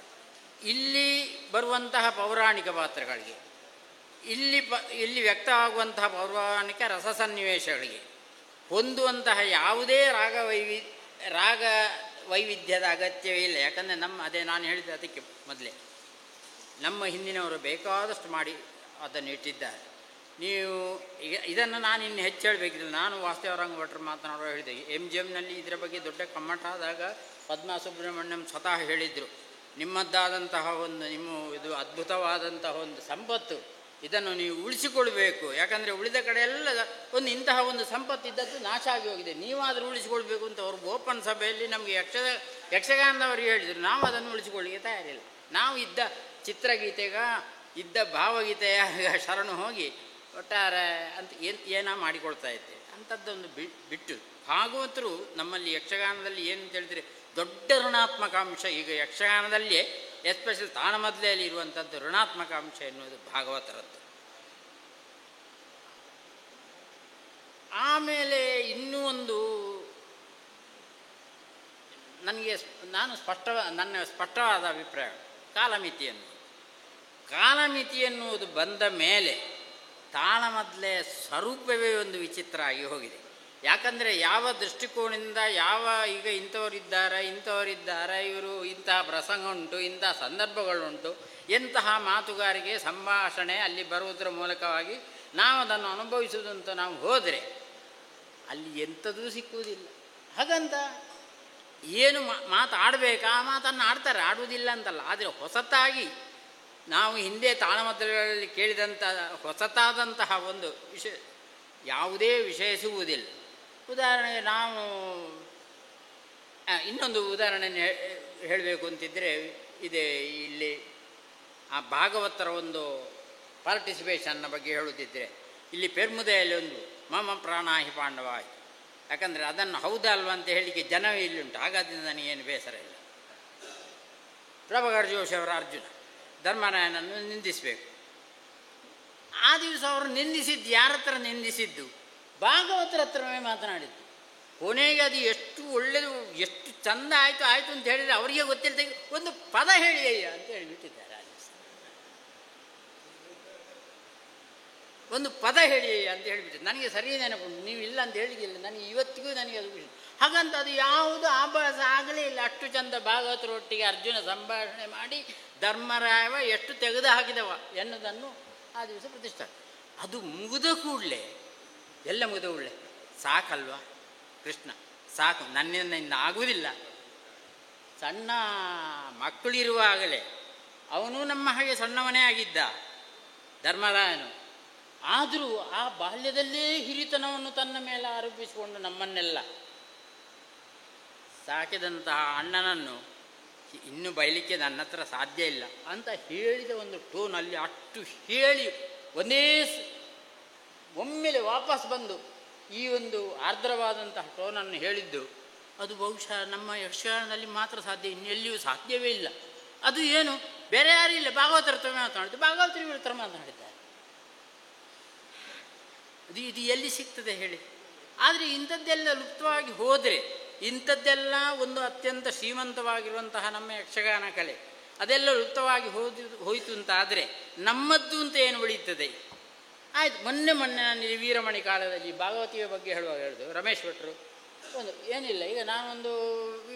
[SPEAKER 2] ಇಲ್ಲಿ ಬರುವಂತಹ ಪೌರಾಣಿಕ ಪಾತ್ರಗಳಿಗೆ, ಇಲ್ಲಿ ವ್ಯಕ್ತವಾಗುವಂತಹ ಪೌರಾಣಿಕ ರಸ ಸನ್ನಿವೇಶಗಳಿಗೆ ಹೊಂದುವಂತಹ ಯಾವುದೇ ರಾಗ ವೈವಿಧ್ಯದ ಅಗತ್ಯವೇ ಇಲ್ಲ. ಯಾಕಂದರೆ ಅದೇ ನಾನು ಹೇಳಿದೆ, ಅದಕ್ಕೆ ಮೊದಲೇ ನಮ್ಮ ಹಿಂದಿನವರು ಬೇಕಾದಷ್ಟು ಮಾಡಿ ಅದನ್ನು ಇಟ್ಟಿದ್ದಾರೆ. ನೀವು ಈಗ ಇದನ್ನು ನಾನು ಇನ್ನು ಹೆಚ್ಚು ಹೇಳಬೇಕಿಲ್ಲ. ನಾನು ವಾಸುದೇವರಂಗ ಭಟ್ರು ಮಾತನಾಡುವ ಹೇಳಿದೆ, MGMನಲ್ಲಿ ಇದರ ಬಗ್ಗೆ ದೊಡ್ಡ ಕಮ್ಮಟ ಆದಾಗ ಪದ್ಮಾ ಸುಬ್ರಹ್ಮಣ್ಯಂ ಸ್ವತಃ ಹೇಳಿದರು, ನಿಮ್ಮದ್ದಾದಂತಹ ಇದು ಅದ್ಭುತವಾದಂತಹ ಒಂದು ಸಂಪತ್ತು, ಇದನ್ನು ನೀವು ಉಳಿಸಿಕೊಳ್ಬೇಕು. ಯಾಕಂದರೆ ಉಳಿದ ಕಡೆ ಎಲ್ಲ ಇಂತಹ ಒಂದು ಸಂಪತ್ತು ಇದ್ದದ್ದು ನಾಶ ಆಗಿ ಹೋಗಿದೆ, ನೀವಾದರೂ ಉಳಿಸಿಕೊಳ್ಬೇಕು ಅಂತ ಅವರು ಓಪನ್ ಸಭೆಯಲ್ಲಿ ನಮಗೆ ಯಕ್ಷಗಾನದವರಿಗೆ ಹೇಳಿದರು. ನಾವು ಅದನ್ನು ಉಳಿಸಿಕೊಳ್ಳಿಕ್ಕೆ ತಯಾರಿಲ್ಲ. ನಾವು ಇದ್ದ ಚಿತ್ರಗೀತೆಗ ಇದ್ದ ಭಾವಗೀತೆಯ ಶರಣು ಹೋಗಿ ಒಟ್ಟಾರೆ ಅಂತ ಏನೋ ಮಾಡಿಕೊಳ್ತಾ ಇದ್ದೆ ಅಂಥದ್ದೊಂದು ಬಿಟ್ಟು ಭಾಗವತರು ನಮ್ಮಲ್ಲಿ ಯಕ್ಷಗಾನದಲ್ಲಿ ಏನು ಅಂತ ಹೇಳಿದರೆ ದೊಡ್ಡ ಋಣಾತ್ಮಕ ಅಂಶ. ಈಗ ಯಕ್ಷಗಾನದಲ್ಲಿಯೇ ಎಸ್ಪೆಷಲಿ ತಾಳಮದ್ದಲೆಯಲ್ಲಿ ಇರುವಂಥದ್ದು ಋಣಾತ್ಮಕ ಅಂಶ ಎನ್ನುವುದು ಭಾಗವತರದ್ದು. ಆಮೇಲೆ ಇನ್ನೂ ಒಂದು ನನ್ನ ಸ್ಪಷ್ಟವಾದ ಅಭಿಪ್ರಾಯ ಕಾಲಮಿತಿ ಎನ್ನುವುದು ಬಂದ ಮೇಲೆ ತಾಳಮದ್ದಲೆಯ ಸ್ವರೂಪವೇ ಒಂದು ವಿಚಿತ್ರ ಆಗಿ ಹೋಗಿದೆ. ಯಾಕಂದರೆ ಯಾವ ದೃಷ್ಟಿಕೋನದಿಂದ ಈಗ ಇಂಥವರಿದ್ದಾರೆ ಇವರು ಇಂತಹ ಪ್ರಸಂಗ ಉಂಟು, ಇಂತಹ ಸಂದರ್ಭಗಳುಂಟು, ಎಂತಹ ಮಾತುಗಾರಿಕೆ ಸಂಭಾಷಣೆ ಅಲ್ಲಿ ಬರುವುದರ ಮೂಲಕವಾಗಿ ನಾವು ಅದನ್ನು ಅನುಭವಿಸುವುದಂತ ನಾವು ಹೋದರೆ ಅಲ್ಲಿ ಎಂಥದೂ ಸಿಕ್ಕುವುದಿಲ್ಲ. ಹಾಗಂತ ಏನು ಮಾತಾಡಬೇಕು ಆ ಮಾತನ್ನು ಆಡ್ತಾರೆ, ಆಡುವುದಿಲ್ಲ ಅಂತಲ್ಲ. ಆದರೆ ಹೊಸತಾಗಿ ನಾವು ಹಿಂದೆ ತಾಳಮದ್ದಲೆಗಳಲ್ಲಿ ಕೇಳಿದಂಥ ಹೊಸತಾದಂತಹ ಒಂದು ವಿಷಯ ಯಾವುದೇ ವಿಷಯ ಸಿಗುವುದಿಲ್ಲ. ಉದಾಹರಣೆಗೆ ನಾವು ಇನ್ನೊಂದು ಉದಾಹರಣೆ ಹೇಳಬೇಕು ಅಂತಿದ್ದರೆ ಇದೆ. ಇಲ್ಲಿ ಆ ಭಾಗವತರ ಒಂದು ಪಾರ್ಟಿಸಿಪೇಷನ್ನ ಬಗ್ಗೆ ಹೇಳುತ್ತಿದ್ದರೆ ಇಲ್ಲಿ ಪೆರ್ಮುದೆಯಲ್ಲಿ ಒಂದು ಮಮ ಪ್ರಾಣಾಹಿ ಪಾಂಡವ ಆಯಿತು. ಯಾಕಂದರೆ ಅದನ್ನು ಹೌದಲ್ವ ಅಂತ ಹೇಳಲಿಕ್ಕೆ ಜನವೇ ಇಲ್ಲುಂಟು. ಹಾಗಾದಿಂದ ನನಗೇನು ಬೇಸರ ಇಲ್ಲ. ಪ್ರಭಾಕರ್ ಜೋಶಿ ಅವರ ಅರ್ಜುನ ಧರ್ಮರಾಯನನ್ನು ನಿಂದಿಸಬೇಕು. ಆ ದಿವಸ ಅವರು ನಿಂದಿಸಿದ್ದು ಯಾರ ಹತ್ರ ನಿಂದಿಸಿದ್ದು? ಭಾಗವತರ ಹತ್ರವೇ ಮಾತನಾಡಿದ್ದು. ಕೊನೆಗೆ ಅದು ಎಷ್ಟು ಒಳ್ಳೆಯದು, ಎಷ್ಟು ಚಂದ ಆಯಿತು ಅಂತ ಹೇಳಿದರೆ ಅವರಿಗೆ ಗೊತ್ತಿಲ್ಲದೆ ಒಂದು ಪದ ಹೇಳಿ ಅಯ್ಯ ಅಂತ ಹೇಳಿಬಿಟ್ಟಿದ್ದಾರೆ. ಆ ದಿವಸ ಒಂದು ಪದ ಹೇಳಿ ಅಂತ ಹೇಳಿಬಿಟ್ಟು ನನಗೆ ಸರಿ ನೆನಪುಂಟು. ನೀವು ಇಲ್ಲ ಅಂತ ಹೇಳಿದಿಲ್ಲ, ನನಗೆ ಇವತ್ತಿಗೂ ನನಗೆ ಅದು ಖುಷಿ. ಹಾಗಂತ ಅದು ಯಾವುದು ಆಭಾಸ ಆಗಲೇ ಇಲ್ಲ. ಅಷ್ಟು ಚಂದ ಭಾಗವತರೊಟ್ಟಿಗೆ ಅರ್ಜುನ ಸಂಭಾಷಣೆ ಮಾಡಿ ಧರ್ಮರಾಯ ಎಷ್ಟು ತೆಗೆದು ಹಾಕಿದವ ಎನ್ನುವುದನ್ನು ಆ ದಿವಸ ಪ್ರತಿಷ್ಠೆ. ಅದು ಮುಗಿದ ಕೂಡಲೇ ಎಲ್ಲ ಮುಗಿದ ಕೂಡಲೇ ಸಾಕಲ್ವ ಕೃಷ್ಣ, ಸಾಕು, ನನ್ನಿಂದ ಆಗುವುದಿಲ್ಲ. ಸಣ್ಣ ಮಕ್ಕಳಿರುವಾಗಲೇ ಅವನು ನಮ್ಮ ಹಾಗೆ ಸಣ್ಣವನೇ ಆಗಿದ್ದ ಧರ್ಮರಾಯನು. ಆದರೂ ಆ ಬಾಲ್ಯದಲ್ಲೇ ಹಿರಿತನವನ್ನು ತನ್ನ ಮೇಲೆ ಆರೋಪಿಸಿಕೊಂಡು ನಮ್ಮನ್ನೆಲ್ಲ ಸಾಕಿದಂತಹ ಅಣ್ಣನನ್ನು ಇನ್ನೂ ಬಯಲಿಕ್ಕೆ ನನ್ನ ಹತ್ರ ಸಾಧ್ಯ ಇಲ್ಲ ಅಂತ ಹೇಳಿದ ಒಂದು ಟೋನಲ್ಲಿ ಅಷ್ಟು ಹೇಳಿ ಒಮ್ಮೆಲೆ ವಾಪಸ್ ಬಂದು ಈ ಒಂದು ಆರ್ದ್ರವಾದಂತಹ ಟೋನನ್ನು ಹೇಳಿದ್ದು ಅದು ಬಹುಶಃ ನಮ್ಮ ಯಕ್ಷಗಾನದಲ್ಲಿ ಮಾತ್ರ ಸಾಧ್ಯ, ಇನ್ನೆಲ್ಲಿಯೂ ಸಾಧ್ಯವೇ ಇಲ್ಲ. ಅದು ಏನು ಬೇರೆ ಯಾರೂ ಇಲ್ಲ, ಭಾಗವತರ ಹತ್ರ ಮಾತನಾಡಿದ್ದು, ಭಾಗವತರು ಇವ್ರ ಹತ್ರ ಮಾತನಾಡಿದ್ದಾರೆ. ಇದು ಎಲ್ಲಿ ಸಿಗ್ತದೆ ಹೇಳಿ? ಆದರೆ ಇಂಥದ್ದೆಲ್ಲ ಲುಪ್ತವಾಗಿ ಹೋದರೆ, ಇಂಥದ್ದೆಲ್ಲ ಒಂದು ಅತ್ಯಂತ ಶ್ರೀಮಂತವಾಗಿರುವಂತಹ ನಮ್ಮ ಯಕ್ಷಗಾನ ಕಲೆ ಅದೆಲ್ಲ ಲುಪ್ತವಾಗಿ ಹೋಯಿತು ಅಂತಾದರೆ ನಮ್ಮದ್ದು ಅಂತ ಏನು ಉಳಿಯುತ್ತದೆ? ಆಯಿತು. ಮೊನ್ನೆ ನಾನು ವೀರಮಣಿ ಕಾಲದಲ್ಲಿ ಭಾಗವತಿಯ ಬಗ್ಗೆ ಹೇಳಿದೆ ರಮೇಶ್ ಭಟ್ರು ಒಂದು ಏನಿಲ್ಲ, ಈಗ ನಾನೊಂದು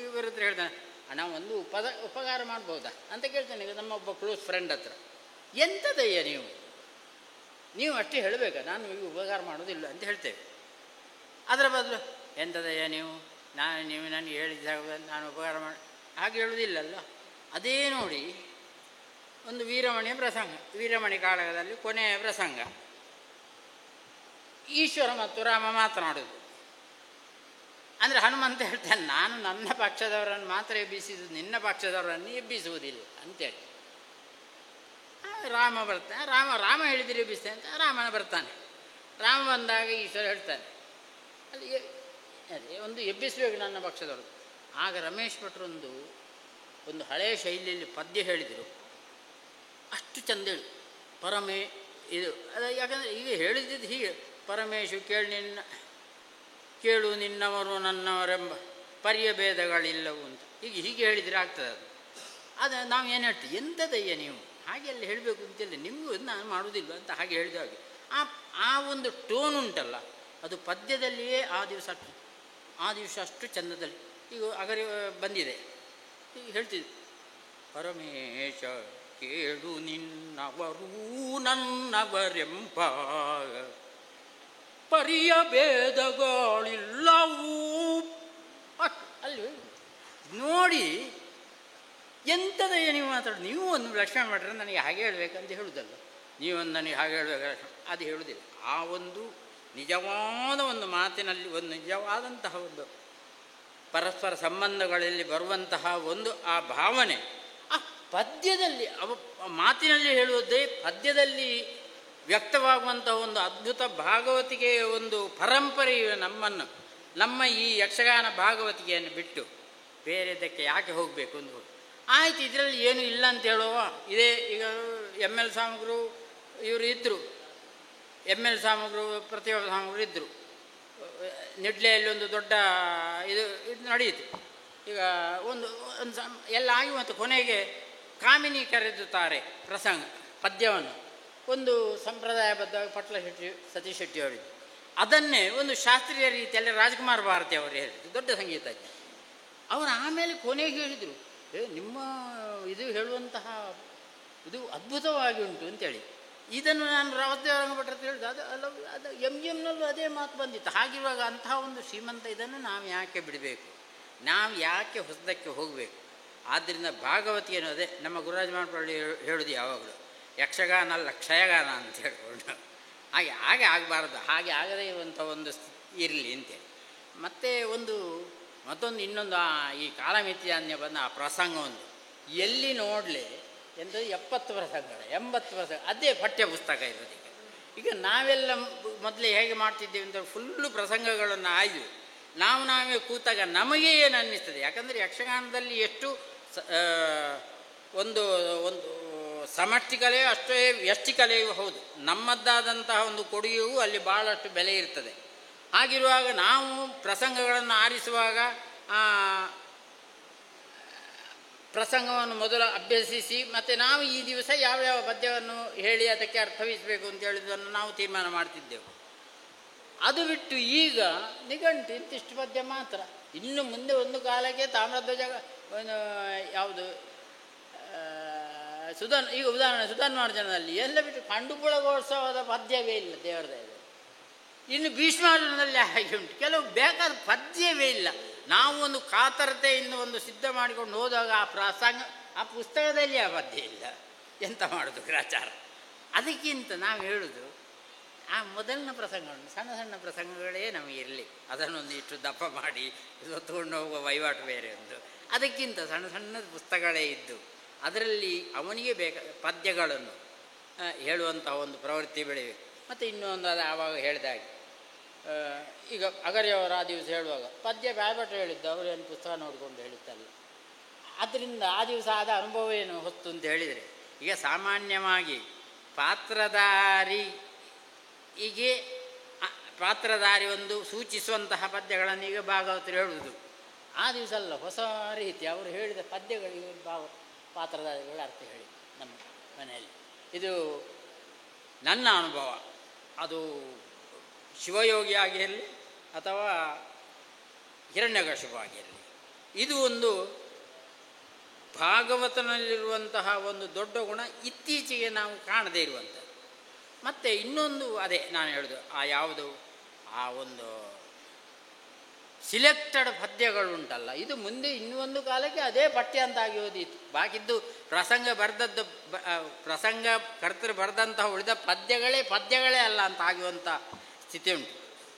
[SPEAKER 2] ಇವರ ಹತ್ರ ಹೇಳ್ತೇನೆ, ಅಣ್ಣ ಒಂದು ಉಪಕಾರ ಮಾಡ್ಬೋದಾ ಅಂತ ಕೇಳ್ತೇನೆ. ಈಗ ನಮ್ಮ ಒಬ್ಬ ಕ್ಲೋಸ್ ಫ್ರೆಂಡ್ ಹತ್ರ, ಎಂಥದಯ್ಯ ನೀವು ಅಷ್ಟೇ ಹೇಳಬೇಕಾ, ನಾನು ಈಗ ಉಪಕಾರ ಮಾಡೋದಿಲ್ಲ ಅಂತ ಹೇಳ್ತೇವೆ. ಅದರ ಬದಲು ಎಂಥದಯ್ಯ ನೀವು ನನಗೆ ಹೇಳಿದಾಗ ನಾನು ಉಪಕಾರ ಮಾಡಿ ಹಾಗೆ ಹೇಳುವುದಿಲ್ಲಲ್ಲ. ಅದೇ ನೋಡಿ ಒಂದು ವೀರಮಣಿಯ ಪ್ರಸಂಗ, ವೀರಮಣಿ ಕಾಳಗದಲ್ಲಿ ಕೊನೆಯ ಪ್ರಸಂಗ, ಈಶ್ವರ ಮತ್ತು ರಾಮ ಮಾತನಾಡೋದು. ಅಂದರೆ ಹನುಮಂತ ಹೇಳ್ತಾನೆ, ನಾನು ನನ್ನ ಪಕ್ಷದವರನ್ನು ಮಾತ್ರ ಎಬ್ಬಿಸಿದ್ದು, ನಿನ್ನ ಪಕ್ಷದವರನ್ನು ಎಬ್ಬಿಸುವುದಿಲ್ಲ ಅಂತೇಳಿ. ರಾಮ ಬರ್ತಾನೆ, ರಾಮ ಹೇಳಿದರೆ ಎಬ್ಬಿಸ್ತೇನೆ ಅಂತ ರಾಮನ ಬರ್ತಾನೆ. ರಾಮ ಬಂದಾಗ ಈಶ್ವರ ಹೇಳ್ತಾನೆ, ಅಲ್ಲಿ ಅದೇ ಒಂದು ಎಬ್ಬಿಸಬೇಕು ನನ್ನ ಪಕ್ಷದವರು. ಆಗ ರಮೇಶ್ ಭಟ್ರು ಒಂದು ಹಳೆಯ ಶೈಲಿಯಲ್ಲಿ ಪದ್ಯ ಹೇಳಿದರು, ಅಷ್ಟು ಚಂದ ಹೇಳಿ ಪರಮೇ ಇದು ಅದ. ಯಾಕಂದರೆ ಈಗ ಹೇಳಿದ್ದು ಹೀಗೆ, ಪರಮೇಶು ಕೇಳು ನಿನ್ನವರು ನನ್ನವರೆಂಬ ಪರ್ಯ ಭೇದಗಳಿಲ್ಲವು ಅಂತ ಹೀಗೆ ಹೇಳಿದರೆ ಆಗ್ತದೆ. ಅದು ನಾವು ಏನು ಹೇಳ್ತೀವಿ, ಎಂಥದಯ್ಯ ನೀವು ಹಾಗೆಲ್ಲ ಹೇಳಬೇಕು ಅಂತಿಲ್ಲ, ನಿಮಗೂ ನಾನು ಮಾಡುವುದಿಲ್ಲ ಅಂತ ಹಾಗೆ ಹೇಳಿದ ಹಾಗೆ ಆ ಒಂದು ಟೋನ್ ಉಂಟಲ್ಲ, ಅದು ಪದ್ಯದಲ್ಲಿಯೇ ಆ ದಿವಸ ಅಷ್ಟು ಚಂದದಲ್ಲಿ ಈಗ ಅಗರಿ ಬಂದಿದೆ. ಈಗ ಹೇಳ್ತಿದ್ದೆ, ಪರಮೇಶ ಕೇಳು ನಿನ್ನವರೂ ನನ್ನವರೆಂಬ ಪರಿಯ ಭೇದಗಳಿಲ್ಲವೂ. ಅಲ್ಲಿ ನೋಡಿ ಎಂಥದಯ್ಯ ನೀವು ಮಾತಾಡೋದು, ನೀವು ಒಂದು ಲಕ್ಷ್ಮಣ ಮಾಡ್ರೆ ನನಗೆ ಹಾಗೆ ಹೇಳಬೇಕಂತ ಹೇಳುವುದಲ್ಲ, ನೀವೊಂದು ನನಗೆ ಹಾಗೆ ಹೇಳಬೇಕು ಅದು ಹೇಳುವುದಿಲ್ಲ. ಆ ಒಂದು ನಿಜವಾದ ಒಂದು ಮಾತಿನಲ್ಲಿ ಒಂದು ನಿಜವಾದಂತಹ ಒಂದು ಪರಸ್ಪರ ಸಂಬಂಧಗಳಲ್ಲಿ ಬರುವಂತಹ ಒಂದು ಆ ಭಾವನೆ ಆ ಪದ್ಯದಲ್ಲಿ ಮಾತಿನಲ್ಲಿ ಹೇಳುವುದೇ ಪದ್ಯದಲ್ಲಿ ವ್ಯಕ್ತವಾಗುವಂತಹ ಒಂದು ಅದ್ಭುತ ಭಾಗವತಿಕೆಯ ಒಂದು ಪರಂಪರೆಯು ನಮ್ಮ ಈ ಯಕ್ಷಗಾನ ಭಾಗವತಿಕೆಯನ್ನು ಬಿಟ್ಟು ಬೇರೆದಕ್ಕೆ ಯಾಕೆ ಹೋಗಬೇಕು ಅಂತ ಆಯ್ತು, ಇದರಲ್ಲಿ ಏನು ಇಲ್ಲ ಅಂತ ಹೇಳುವ. ಇದೇ ಈಗ ಎಮ್ ಎಲ್ ಸಾಮಗ್ರು ಇವರು ಇದ್ದರು, ಎಮ್ ಎಲ್ ಸಾಮಗ್ರು ಪ್ರತಿಭಾ ಸಾಮಗ್ರು ಇದ್ದರು. ನಿಡ್ಲೆಯಲ್ಲಿ ಒಂದು ದೊಡ್ಡ ಇದು ನಡೆಯಿತು. ಈಗ ಒಂದು ಎಲ್ಲ ಆಗಿ ಮತ್ತು ಕೊನೆಗೆ ಕಾಮಿನಿ ಕರೆದುತ್ತಾರೆ ಪ್ರಸಂಗ ಪದ್ಯವನ್ನು ಒಂದು ಸಂಪ್ರದಾಯಬದ್ಧವಾಗಿ ಪಟ್ಲ ಶೆಟ್ಟಿ ಸತೀಶ್ ಶೆಟ್ಟಿ ಅವರಿದ್ದು. ಅದನ್ನೇ ಒಂದು ಶಾಸ್ತ್ರೀಯ ರೀತಿಯಲ್ಲಿ ರಾಜ್ಕುಮಾರ್ ಭಾರತಿ ಅವರು ಹೇಳಿದರು, ದೊಡ್ಡ ಸಂಗೀತಜ್ಞ. ಅವರು ಆಮೇಲೆ ಕೊನೆಗೆ ಹೇಳಿದರು, ನಿಮ್ಮ ಇದು ಹೇಳುವಂತಹ ಇದು ಅದ್ಭುತವಾಗಿ ಉಂಟು ಅಂತೇಳಿ. ಇದನ್ನು ನಾನು ರಾವತೇವರಂಗ ಭಟ್ರ ಅಂತ ಹೇಳಿದೆ. ಅದು ಎಮ್ನಲ್ಲೂ ಅದೇ ಮಾತು ಬಂದಿತ್ತು. ಹಾಗಿರುವಾಗ ಅಂತಹ ಒಂದು ಶ್ರೀಮಂತ ಇದನ್ನು ನಾವು ಯಾಕೆ ಬಿಡಬೇಕು, ನಾವು ಯಾಕೆ ಹೊಸದಕ್ಕೆ ಹೋಗಬೇಕು? ಆದ್ದರಿಂದ ಭಾಗವತಿಯನ್ನು ಅದೇ ನಮ್ಮ ಗುರುರಾಜ ಮಾನಪಳ್ಳಿ ಹೇಳೋದು ಯಾವಾಗಲೂ ಯಕ್ಷಗಾನ ಅಲ್ಲ ಕ್ಷಯಗಾನ ಅಂತ ಹೇಳ್ಕೊಂಡು, ಹಾಗೆ ಆಗಬಾರ್ದು, ಹಾಗೆ ಆಗದೇ ಇರುವಂಥ ಒಂದು ಇರಲಿ ಅಂತೇಳಿ. ಮತ್ತು ಮತ್ತೊಂದು ಇನ್ನೊಂದು ಈ ಕಾಲಮಿತಿಯಾನ್ಯ ಬಂದ ಆ ಪ್ರಸಂಗ ಒಂದು ಎಲ್ಲಿ ನೋಡಲಿ ಎಂಥದ್ದು 70 ಪ್ರಸಂಗಗಳು 80 ಪ್ರಸಂಗ ಅದೇ ಪಠ್ಯ ಪುಸ್ತಕ ಇರೋದು. ಈಗ ನಾವೆಲ್ಲ ಮೊದಲೇ ಹೇಗೆ ಮಾಡ್ತಿದ್ದೇವೆ ಅಂತ ಫುಲ್ಲು ಪ್ರಸಂಗಗಳನ್ನು ಆಯ್ದು ನಾವೇ ಕೂತಾಗ ನಮಗೆ ಏನು ಅನ್ನಿಸ್ತದೆ. ಯಾಕಂದರೆ ಯಕ್ಷಗಾನದಲ್ಲಿ ಎಷ್ಟು ಒಂದು ಸಮಷ್ಟಿ ಕಲೆಯು ಅಷ್ಟೇ ವ್ಯಷ್ಟಿ ಕಲೆಯೂ ಹೌದು. ನಮ್ಮದ್ದಾದಂತಹ ಒಂದು ಕೊಡುಗೆಯೂ ಅಲ್ಲಿ ಭಾಳಷ್ಟು ಬೆಲೆ ಇರ್ತದೆ. ಹಾಗಿರುವಾಗ ನಾವು ಪ್ರಸಂಗಗಳನ್ನು ಆರಿಸುವಾಗ ಪ್ರಸಂಗವನ್ನು ಮೊದಲು ಅಭ್ಯಸಿಸಿ ಮತ್ತು ನಾವು ಈ ದಿವಸ ಯಾವ್ಯಾವ ಪದ್ಯವನ್ನು ಹೇಳಿ ಅದಕ್ಕೆ ಅರ್ಥವಿಸಬೇಕು ಅಂತ ಹೇಳಿದ್ದನ್ನು ನಾವು ತೀರ್ಮಾನ ಮಾಡ್ತಿದ್ದೆವು. ಅದು ಬಿಟ್ಟು ಈಗ ನಿಘಂಟು ಇಂತಿಷ್ಟು ಪದ್ಯ ಮಾತ್ರ. ಇನ್ನು ಮುಂದೆ ಒಂದು ಕಾಲಕ್ಕೆ ತಾಮ್ರಧ್ವಜ ಯಾವುದು ಈಗ ಉದಾಹರಣೆ ಸುಧನ್ವಾರ್ಜನದಲ್ಲಿ ಎಲ್ಲ ಬಿಟ್ಟು ಕಂಡುಪುಳಗೋತ್ಸವದ ಪದ್ಯವೇ ಇಲ್ಲ ದೇವರದೇ. ಇನ್ನು ಭೀಷ್ಮಾರ್ಜುನದಲ್ಲಿ ಹಾಗೆ ಉಂಟು, ಕೆಲವು ಬೇಕಾದ ಪದ್ಯವೇ ಇಲ್ಲ. ನಾವು ಒಂದು ಕಾತರತೆಯಿಂದ ಒಂದು ಸಿದ್ಧ ಮಾಡಿಕೊಂಡು ಹೋದಾಗ ಆ ಪುಸ್ತಕದಲ್ಲಿ ಆ ಪದ್ಯ ಇಲ್ಲ. ಎಂತ ಮಾಡೋದು ಗ್ರಾಚಾರ? ಅದಕ್ಕಿಂತ ನಾವು ಹೇಳೋದು ಆ ಮೊದಲಿನ ಪ್ರಸಂಗಗಳನ್ನು ಸಣ್ಣ ಸಣ್ಣ ಪ್ರಸಂಗಗಳೇ ನಮಗಿರಲಿ, ಅದನ್ನೊಂದು ಇಷ್ಟು ದಪ್ಪ ಮಾಡಿ ಹೊತ್ತುಕೊಂಡು ಹೋಗುವ ವಹಿವಾಟು ಬೇರೆ ಒಂದು. ಅದಕ್ಕಿಂತ ಸಣ್ಣ ಸಣ್ಣ ಪುಸ್ತಕಗಳೇ ಇದ್ದು ಅದರಲ್ಲಿ ಅವನಿಗೆ ಪದ್ಯಗಳನ್ನು ಹೇಳುವಂಥ ಒಂದು ಪ್ರವೃತ್ತಿ ಬೆಳೆಯಬೇಕು. ಮತ್ತು ಇನ್ನೊಂದು ಅದು ಆವಾಗ ಹೇಳಿದಾಗೆ ಈಗ ಅಗರ್ಯವರ ಆ ದಿವಸ ಹೇಳುವಾಗ ಪದ್ಯ ಬ್ಯಾಬಟ್ ಹೇಳಿದ್ದು ಅವರೇನು ಪುಸ್ತಕ ನೋಡಿಕೊಂಡು ಹೇಳಿದ್ದಲ್ಲ. ಆದ್ದರಿಂದ ಆ ದಿವಸ ಆದ ಅನುಭವ ಏನು ಹೊತ್ತು ಅಂತ ಹೇಳಿದರೆ, ಈಗ ಸಾಮಾನ್ಯವಾಗಿ ಪಾತ್ರಧಾರಿ ಒಂದು ಸೂಚಿಸುವಂತಹ ಪದ್ಯಗಳನ್ನು ಈಗ ಭಾಗವತರು ಹೇಳುವುದು. ಆ ದಿವಸ ಅಲ್ಲ, ಹೊಸ ರೀತಿ ಅವರು ಹೇಳಿದ ಪದ್ಯಗಳಿಗೆ ಪಾತ್ರಧಾರಿಗಳ ಅರ್ಥ ಹೇಳಿ ನಮ್ಮ ಮನೆಯಲ್ಲಿ. ಇದು ನನ್ನ ಅನುಭವ. ಅದು ಶಿವಯೋಗಿ ಆಗಿರಲಿ ಅಥವಾ ಹಿರಣ್ಯಕಶಿಪು ಆಗಿರಲಿ, ಇದು ಒಂದು ಭಾಗವತನಲ್ಲಿರುವಂತಹ ಒಂದು ದೊಡ್ಡ ಗುಣ, ಇತ್ತೀಚೆಗೆ ನಾವು ಕಾಣದೇ ಇರುವಂಥದ್ದು. ಮತ್ತು ಇನ್ನೊಂದು ಅದೇ ನಾನು ಹೇಳೋದು, ಆ ಒಂದು ಸಿಲೆಕ್ಟೆಡ್ ಪದ್ಯಗಳುಂಟಲ್ಲ, ಇದು ಮುಂದೆ ಇನ್ನೊಂದು ಕಾಲಕ್ಕೆ ಅದೇ ಪಠ್ಯ ಅಂತ ಆಗಿ ಓದಿತ್ತು. ಬಾಕಿದ್ದು ಪ್ರಸಂಗ ಕರ್ತರು ಬರೆದಂತಹ ಉಳಿದ ಪದ್ಯಗಳೇ ಅಲ್ಲ ಅಂತ ಆಗುವಂಥ ಸ್ಥಿತಿ ಉಂಟು.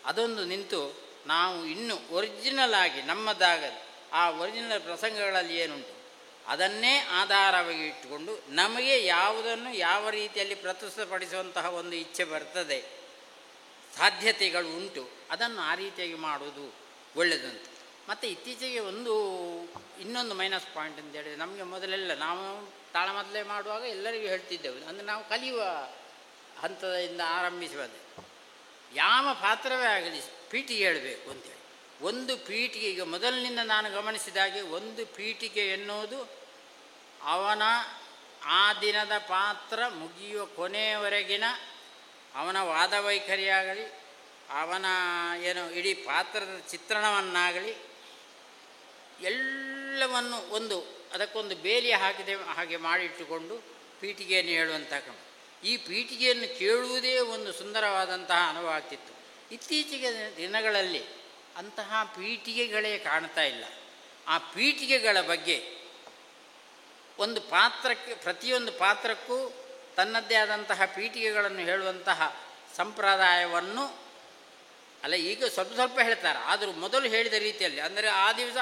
[SPEAKER 2] ಅದೊಂದು ನಿಂತು ನಾವು ಇನ್ನೂ ಒರಿಜಿನಲ್ ಆಗಿ ನಮ್ಮದಾಗ ಆ ಒರಿಜಿನಲ್ ಪ್ರಸಂಗಗಳಲ್ಲಿ ಏನುಂಟು ಅದನ್ನೇ ಆಧಾರವಾಗಿ ಇಟ್ಟುಕೊಂಡು ನಮಗೆ ಯಾವುದನ್ನು ಯಾವ ರೀತಿಯಲ್ಲಿ ಪ್ರಸ್ತುತಪಡಿಸುವಂತಹ ಒಂದು ಇಚ್ಛೆ ಬರ್ತದೆ, ಸಾಧ್ಯತೆಗಳು ಉಂಟು, ಅದನ್ನು ಆ ರೀತಿಯಾಗಿ ಮಾಡುವುದು ಒಳ್ಳೆಯದಂತ. ಮತ್ತು ಇತ್ತೀಚೆಗೆ ಇನ್ನೊಂದು ಮೈನಸ್ ಪಾಯಿಂಟ್ ಅಂತ ಹೇಳಿದರೆ, ನಮಗೆ ಮೊದಲೆಲ್ಲ ನಾವು ತಾಳಮದ್ದಲೆ ಮಾಡುವಾಗ ಎಲ್ಲರಿಗೂ ಹೇಳ್ತಿದ್ದೆವು, ಅಂದರೆ ನಾವು ಕಲಿಯುವ ಹಂತದಿಂದ ಆರಂಭಿಸಿ ಬಂದೆ, ಯಾವ ಪಾತ್ರವೇ ಆಗಲಿ ಪೀಠಿಗೆ ಹೇಳಬೇಕು ಅಂತೇಳಿ. ಒಂದು ಪೀಠಿಗೆ, ಈಗ ಮೊದಲಿನಿಂದ ನಾನು ಗಮನಿಸಿದಾಗೆ, ಒಂದು ಪೀಠಿಗೆ ಎನ್ನುವುದು ಅವನ ಆ ದಿನದ ಪಾತ್ರ ಮುಗಿಯುವ ಕೊನೆಯವರೆಗಿನ ಅವನ ವಾದವೈಖರಿಯಾಗಲಿ, ಅವನ ಇಡೀ ಪಾತ್ರದ ಚಿತ್ರಣವನ್ನಾಗಲಿ ಎಲ್ಲವನ್ನು ಅದಕ್ಕೊಂದು ಬೇಲಿ ಹಾಗೆ ಮಾಡಿಟ್ಟುಕೊಂಡು ಪೀಠಿಗೆಯನ್ನು ಹೇಳುವಂಥ ಕ್ರಮ. ಈ ಪೀಠಿಗೆಯನ್ನು ಕೇಳುವುದೇ ಒಂದು ಸುಂದರವಾದಂತಹ ಅನುಭವ ಆಗ್ತಿತ್ತು. ಇತ್ತೀಚೆಗೆ ದಿನಗಳಲ್ಲಿ ಅಂತಹ ಪೀಠಿಗೆಗಳೇ ಕಾಣ್ತಾ ಇಲ್ಲ. ಆ ಪೀಠಿಗೆಗಳ ಬಗ್ಗೆ ಪ್ರತಿಯೊಂದು ಪಾತ್ರಕ್ಕೂ ತನ್ನದೇ ಆದಂತಹ ಪೀಠಿಗೆಗಳನ್ನು ಹೇಳುವಂತಹ ಸಂಪ್ರದಾಯವನ್ನು ಈಗ ಸ್ವಲ್ಪ ಹೇಳ್ತಾರೆ, ಆದರೂ ಮೊದಲು ಹೇಳಿದ ರೀತಿಯಲ್ಲಿ, ಅಂದರೆ ಆ ದಿವಸ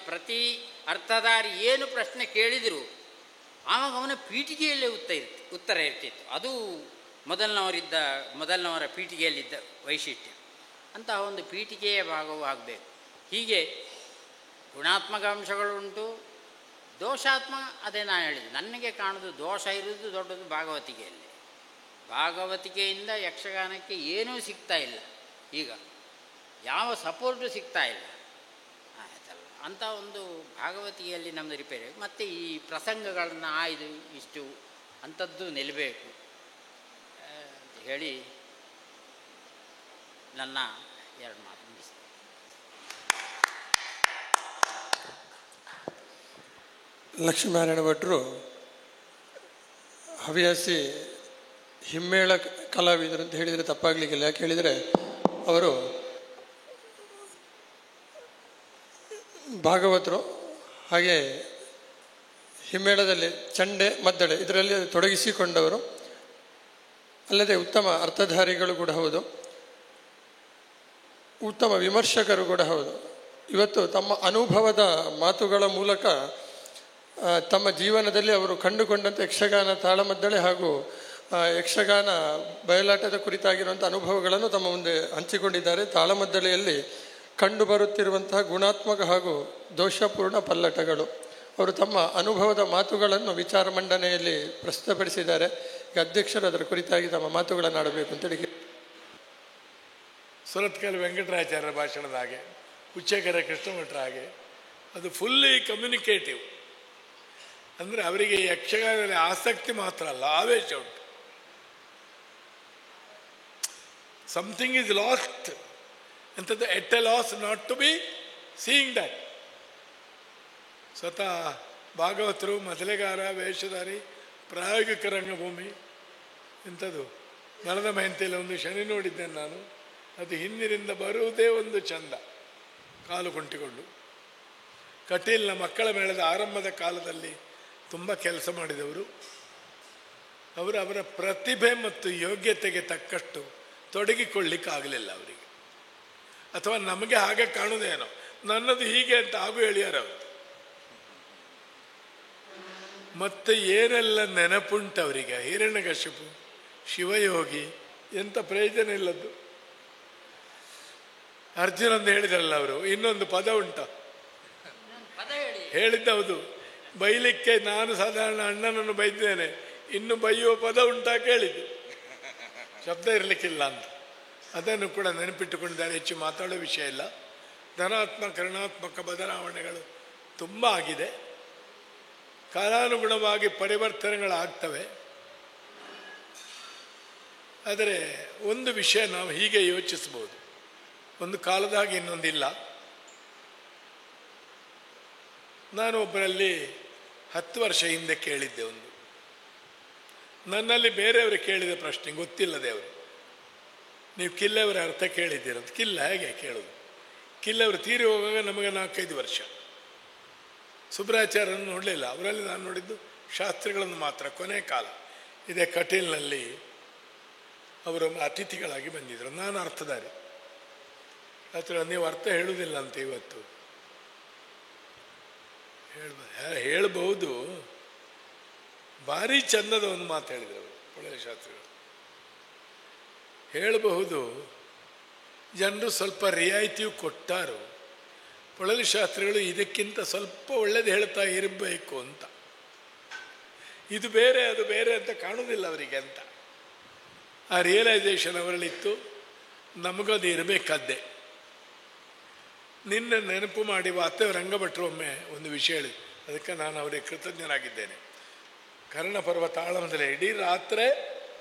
[SPEAKER 2] ಪ್ರತಿ ಅರ್ಥಧಾರಿ ಏನು ಪ್ರಶ್ನೆ ಕೇಳಿದರೂ ಆವಾಗ ಅವನ ಪೀಠಿಗೆಯಲ್ಲೇ ಉತ್ತರ ಇರ್ತಿತ್ತು. ಅದು ಮೊದಲನವರ ಪೀಠಿಗೆಯಲ್ಲಿದ್ದ ವೈಶಿಷ್ಟ್ಯ. ಅಂತಹ ಒಂದು ಪೀಠಿಗೆಯ ಭಾಗವೂ ಆಗಬೇಕು. ಹೀಗೆ ಗುಣಾತ್ಮಕ ಅಂಶಗಳುಂಟು, ದೋಷಾತ್ಮಕ. ಅದೇ ನಾನು ಹೇಳಿದೆ, ನನಗೆ ಕಾಣೋದು ದೋಷ ಇರೋದು ದೊಡ್ಡದು ಭಾಗವತಿಕೆಯಲ್ಲಿ. ಭಾಗವತಿಕೆಯಿಂದ ಯಕ್ಷಗಾನಕ್ಕೆ ಏನೂ ಸಿಗ್ತಾ ಇಲ್ಲ, ಈಗ ಯಾವ ಸಪೋರ್ಟು ಸಿಗ್ತಾ ಇಲ್ಲ ಆಯ್ತಲ್ಲ. ಅಂಥ ಒಂದು ಭಾಗವತಿಕೆಯಲ್ಲಿ ನಮ್ಮದು ರಿಪೇರಿ. ಮತ್ತು ಈ ಪ್ರಸಂಗಗಳನ್ನು ಆಯ್ದು ಇಷ್ಟು ಅಂಥದ್ದು ನಿಲ್ಲಬೇಕು ಅಂತ ಹೇಳಿ ನನ್ನ ಎರಡು ಮಾತು ಮುಗಿಸ್ತೇನೆ.
[SPEAKER 1] ಲಕ್ಷ್ಮೀನಾರಾಯಣ ಭಟ್ರು ಹವ್ಯಾಸಿ ಹಿಮ್ಮೇಳ ಕಲಾವಿದರು ಅಂತ ಹೇಳಿದರೆ ತಪ್ಪಾಗಲಿಕ್ಕಿಲ್ಲ. ಯಾಕೆ ಹೇಳಿದರೆ ಅವರು ಭಾಗವತರು, ಹಾಗೆ ಹಿಮ್ಮೇಳದಲ್ಲಿ ಚಂಡೆ ಮದ್ದಳೆ ಇದರಲ್ಲಿ ತೊಡಗಿಸಿಕೊಂಡವರು, ಅಲ್ಲದೆ ಉತ್ತಮ ಅರ್ಥಧಾರಿಗಳು ಕೂಡ ಹೌದು, ಉತ್ತಮ ವಿಮರ್ಶಕರು ಕೂಡ ಹೌದು. ಇವತ್ತು ತಮ್ಮ ಅನುಭವದ ಮಾತುಗಳ ಮೂಲಕ ತಮ್ಮ ಜೀವನದಲ್ಲಿ ಅವರು ಕಂಡುಕೊಂಡಂಥ ಯಕ್ಷಗಾನ ತಾಳಮದ್ದಳೆ ಹಾಗೂ ಯಕ್ಷಗಾನ ಬಯಲಾಟದ ಕುರಿತಾಗಿರುವಂಥ ಅನುಭವಗಳನ್ನು ತಮ್ಮ ಮುಂದೆ ಹಂಚಿಕೊಂಡಿದ್ದಾರೆ. ತಾಳಮದ್ದಳೆಯಲ್ಲಿ ಕಂಡುಬರುತ್ತಿರುವಂತಹ ಗುಣಾತ್ಮಕ ಹಾಗೂ ದೋಷಪೂರ್ಣ ಪಲ್ಲಟಗಳು, ಅವರು ತಮ್ಮ ಅನುಭವದ ಮಾತುಗಳನ್ನು ವಿಚಾರ ಮಂಡನೆಯಲ್ಲಿ ಪ್ರಸ್ತುತಪಡಿಸಿದ್ದಾರೆ. ಈಗ ಅಧ್ಯಕ್ಷರು ಅದರ ಕುರಿತಾಗಿ ತಮ್ಮ ಮಾತುಗಳನ್ನು ಆಡಬೇಕು ಅಂತೇಳಿ.
[SPEAKER 3] ಸುರತ್ಕಲ್ ವೆಂಕಟರಾಚಾರ್ಯರ ಭಾಷಣದ ಹಾಗೆ, ಉಚ್ಚೇಕರ ಕೃಷ್ಣಮಠರ ಹಾಗೆ, ಅದು ಫುಲ್ಲಿ ಕಮ್ಯುನಿಕೇಟಿವ್. ಅಂದರೆ ಅವರಿಗೆ ಯಕ್ಷಗಾನದಲ್ಲಿ ಆಸಕ್ತಿ ಮಾತ್ರ ಅಲ್ಲ, ಆವೇಶ ಉಂಟು. ಸಮಥಿಂಗ್ ಈಸ್ ಲಾಸ್ಟ್ ಎಂಥದ್ದು, at a loss not to be seeing that. ಸ್ವತಃ ಭಾಗವತರು, ಮೊದಲೆಗಾರ, ವೇಷಧಾರಿ, ಪ್ರಾಯೋಗಿಕ ರಂಗಭೂಮಿ ಇಂಥದ್ದು. ನಳದ ಮಹಂತಿಯಲ್ಲಿ ಒಂದು ಶನಿ ನೋಡಿದ್ದೇನೆ ನಾನು. ಅದು ಹಿಂದಿನಿಂದ ಬರುವುದೇ ಒಂದು ಚಂದ, ಕಾಲು ಕುಂಟಿಕೊಂಡು. ಕಟೀಲ್ನ ಮಕ್ಕಳ ಮೇಳದ ಆರಂಭದ ಕಾಲದಲ್ಲಿ ತುಂಬ ಕೆಲಸ ಮಾಡಿದವರು. ಅವರ ಪ್ರತಿಭೆ ಮತ್ತು ಯೋಗ್ಯತೆಗೆ ತಕ್ಕಷ್ಟು ತೊಡಗಿಕೊಳ್ಳಿಕ್ಕಾಗಲಿಲ್ಲ ಅವರಿಗೆ. ಅಥವಾ ನಮಗೆ ಹಾಗೆ ಕಾಣುವುದೇನೋ, ನನ್ನದು ಹೀಗೆ ಅಂತ ಹಾಗೂ ಹೇಳಿಯಾರವರು. ಮತ್ತೆ ಏನೆಲ್ಲ ನೆನಪುಂಟು ಅವರಿಗೆ, ಹಿರಣ್ಯಕಶಿಪು, ಶಿವಯೋಗಿ, ಎಂಥ ಪ್ರಯೋಜನ ಇಲ್ಲದ್ದು. ಅರ್ಜುನಂದು ಹೇಳಿದ್ರಲ್ಲ ಅವರು, ಇನ್ನೊಂದು ಪದ ಉಂಟ ಹೇಳಿದ್ದೌದು, ಬೈಲಿಕ್ಕೆ ನಾನು ಸಾಧಾರಣ ಅಣ್ಣನನ್ನು ಬೈದ್ದೇನೆ, ಇನ್ನು ಬೈಯುವ ಪದ ಉಂಟಾ ಕೇಳಿದ್ದು, ಶಬ್ದ ಇರಲಿಕ್ಕಿಲ್ಲ ಅಂತ. ಅದನ್ನು ಕೂಡ ನೆನಪಿಟ್ಟುಕೊಂಡಿದ್ದಾರೆ. ಹೆಚ್ಚು ಮಾತಾಡೋ ವಿಷಯ ಇಲ್ಲ. ಧನಾತ್ಮಕ ಋಣಾತ್ಮಕ ಬದಲಾವಣೆಗಳು ತುಂಬ ಆಗಿದೆ. ಕಾಲಾನುಗುಣವಾಗಿ ಪರಿವರ್ತನೆಗಳಾಗ್ತವೆ. ಆದರೆ ಒಂದು ವಿಷಯ ನಾವು ಹೀಗೆ ಯೋಚಿಸ್ಬೋದು, ಒಂದು ಕಾಲದಾಗ ಇನ್ನೊಂದಿಲ್ಲ. ನಾನು ಒಬ್ಬರಲ್ಲಿ 10 ವರ್ಷ ಹಿಂದೆ ಕೇಳಿದ್ದೆ ಒಂದು, ನನ್ನಲ್ಲಿ ಬೇರೆಯವರು ಕೇಳಿದ ಪ್ರಶ್ನೆ ಗೊತ್ತಿಲ್ಲದೆ ಅವರು, ನೀವು ಕಿಲ್ಲೆಯವರ ಅರ್ಥ ಕೇಳಿದ್ದೀರಂತ. ಕಿಲ್ಲ ಹೇಗೆ ಕೇಳೋದು? ಕಿಲ್ಲೆಯವರು ತೀರಿ ಹೋಗುವಾಗ ನಮಗೆ 4-5 ವರ್ಷ. ಸುಬ್ರಾಚಾರ್ಯರನ್ನು ನೋಡಲಿಲ್ಲ, ಅವರಲ್ಲಿ ನಾನು ನೋಡಿದ್ದು ಶಾಸ್ತ್ರಿಗಳನ್ನು ಮಾತ್ರ. ಕೊನೆ ಕಾಲ ಇದೇ ಕಟೀಲ್ನಲ್ಲಿ ಅವರು ಅತಿಥಿಗಳಾಗಿ ಬಂದಿದ್ದರು. ನಾನು ಅರ್ಥಧಾರಿ. ಅಥವಾ ನೀವು ಅರ್ಥ ಹೇಳುವುದಿಲ್ಲ ಅಂತ ಇವತ್ತು ಹೇಳ್ಬಹುದು. ಭಾರಿ ಚಂದದ ಒಂದು ಮಾತು ಹೇಳಿದರು ಒಳ್ಳೆಯ ಶಾಸ್ತ್ರಿಗಳು. ಹೇಳಬಹುದು, ಜನರು ಸ್ವಲ್ಪ ರಿಯಾಯಿತಿಯು ಕೊಟ್ಟಾರು, ಪೊಳಲಿ ಶಾಸ್ತ್ರಿಗಳು ಇದಕ್ಕಿಂತ ಸ್ವಲ್ಪ ಒಳ್ಳೇದು ಹೇಳ್ತಾ ಇರಬೇಕು ಅಂತ. ಇದು ಬೇರೆ ಅದು ಬೇರೆ ಅಂತ ಕಾಣುವುದಿಲ್ಲ ಅವರಿಗೆ ಅಂತ. ಆ ರಿಯಲೈಸೇಷನ್ ಅವರಲ್ಲಿತ್ತು. ನಮಗದು ಇರಬೇಕಾದ್ದೆ. ನಿನ್ನೆ ನೆನಪು ಮಾಡಿ ವಾಸ್ತವ ರಂಗಭಟ್ರು ಒಮ್ಮೆ ಒಂದು ವಿಷಯ ಹೇಳಿ, ಅದಕ್ಕೆ ನಾನು ಅವರಿಗೆ ಕೃತಜ್ಞನಾಗಿದ್ದೇನೆ. ಕರ್ಣಪರ್ವ ತಾಳಮದ್ದಲೆ ಇಡೀ ರಾತ್ರಿ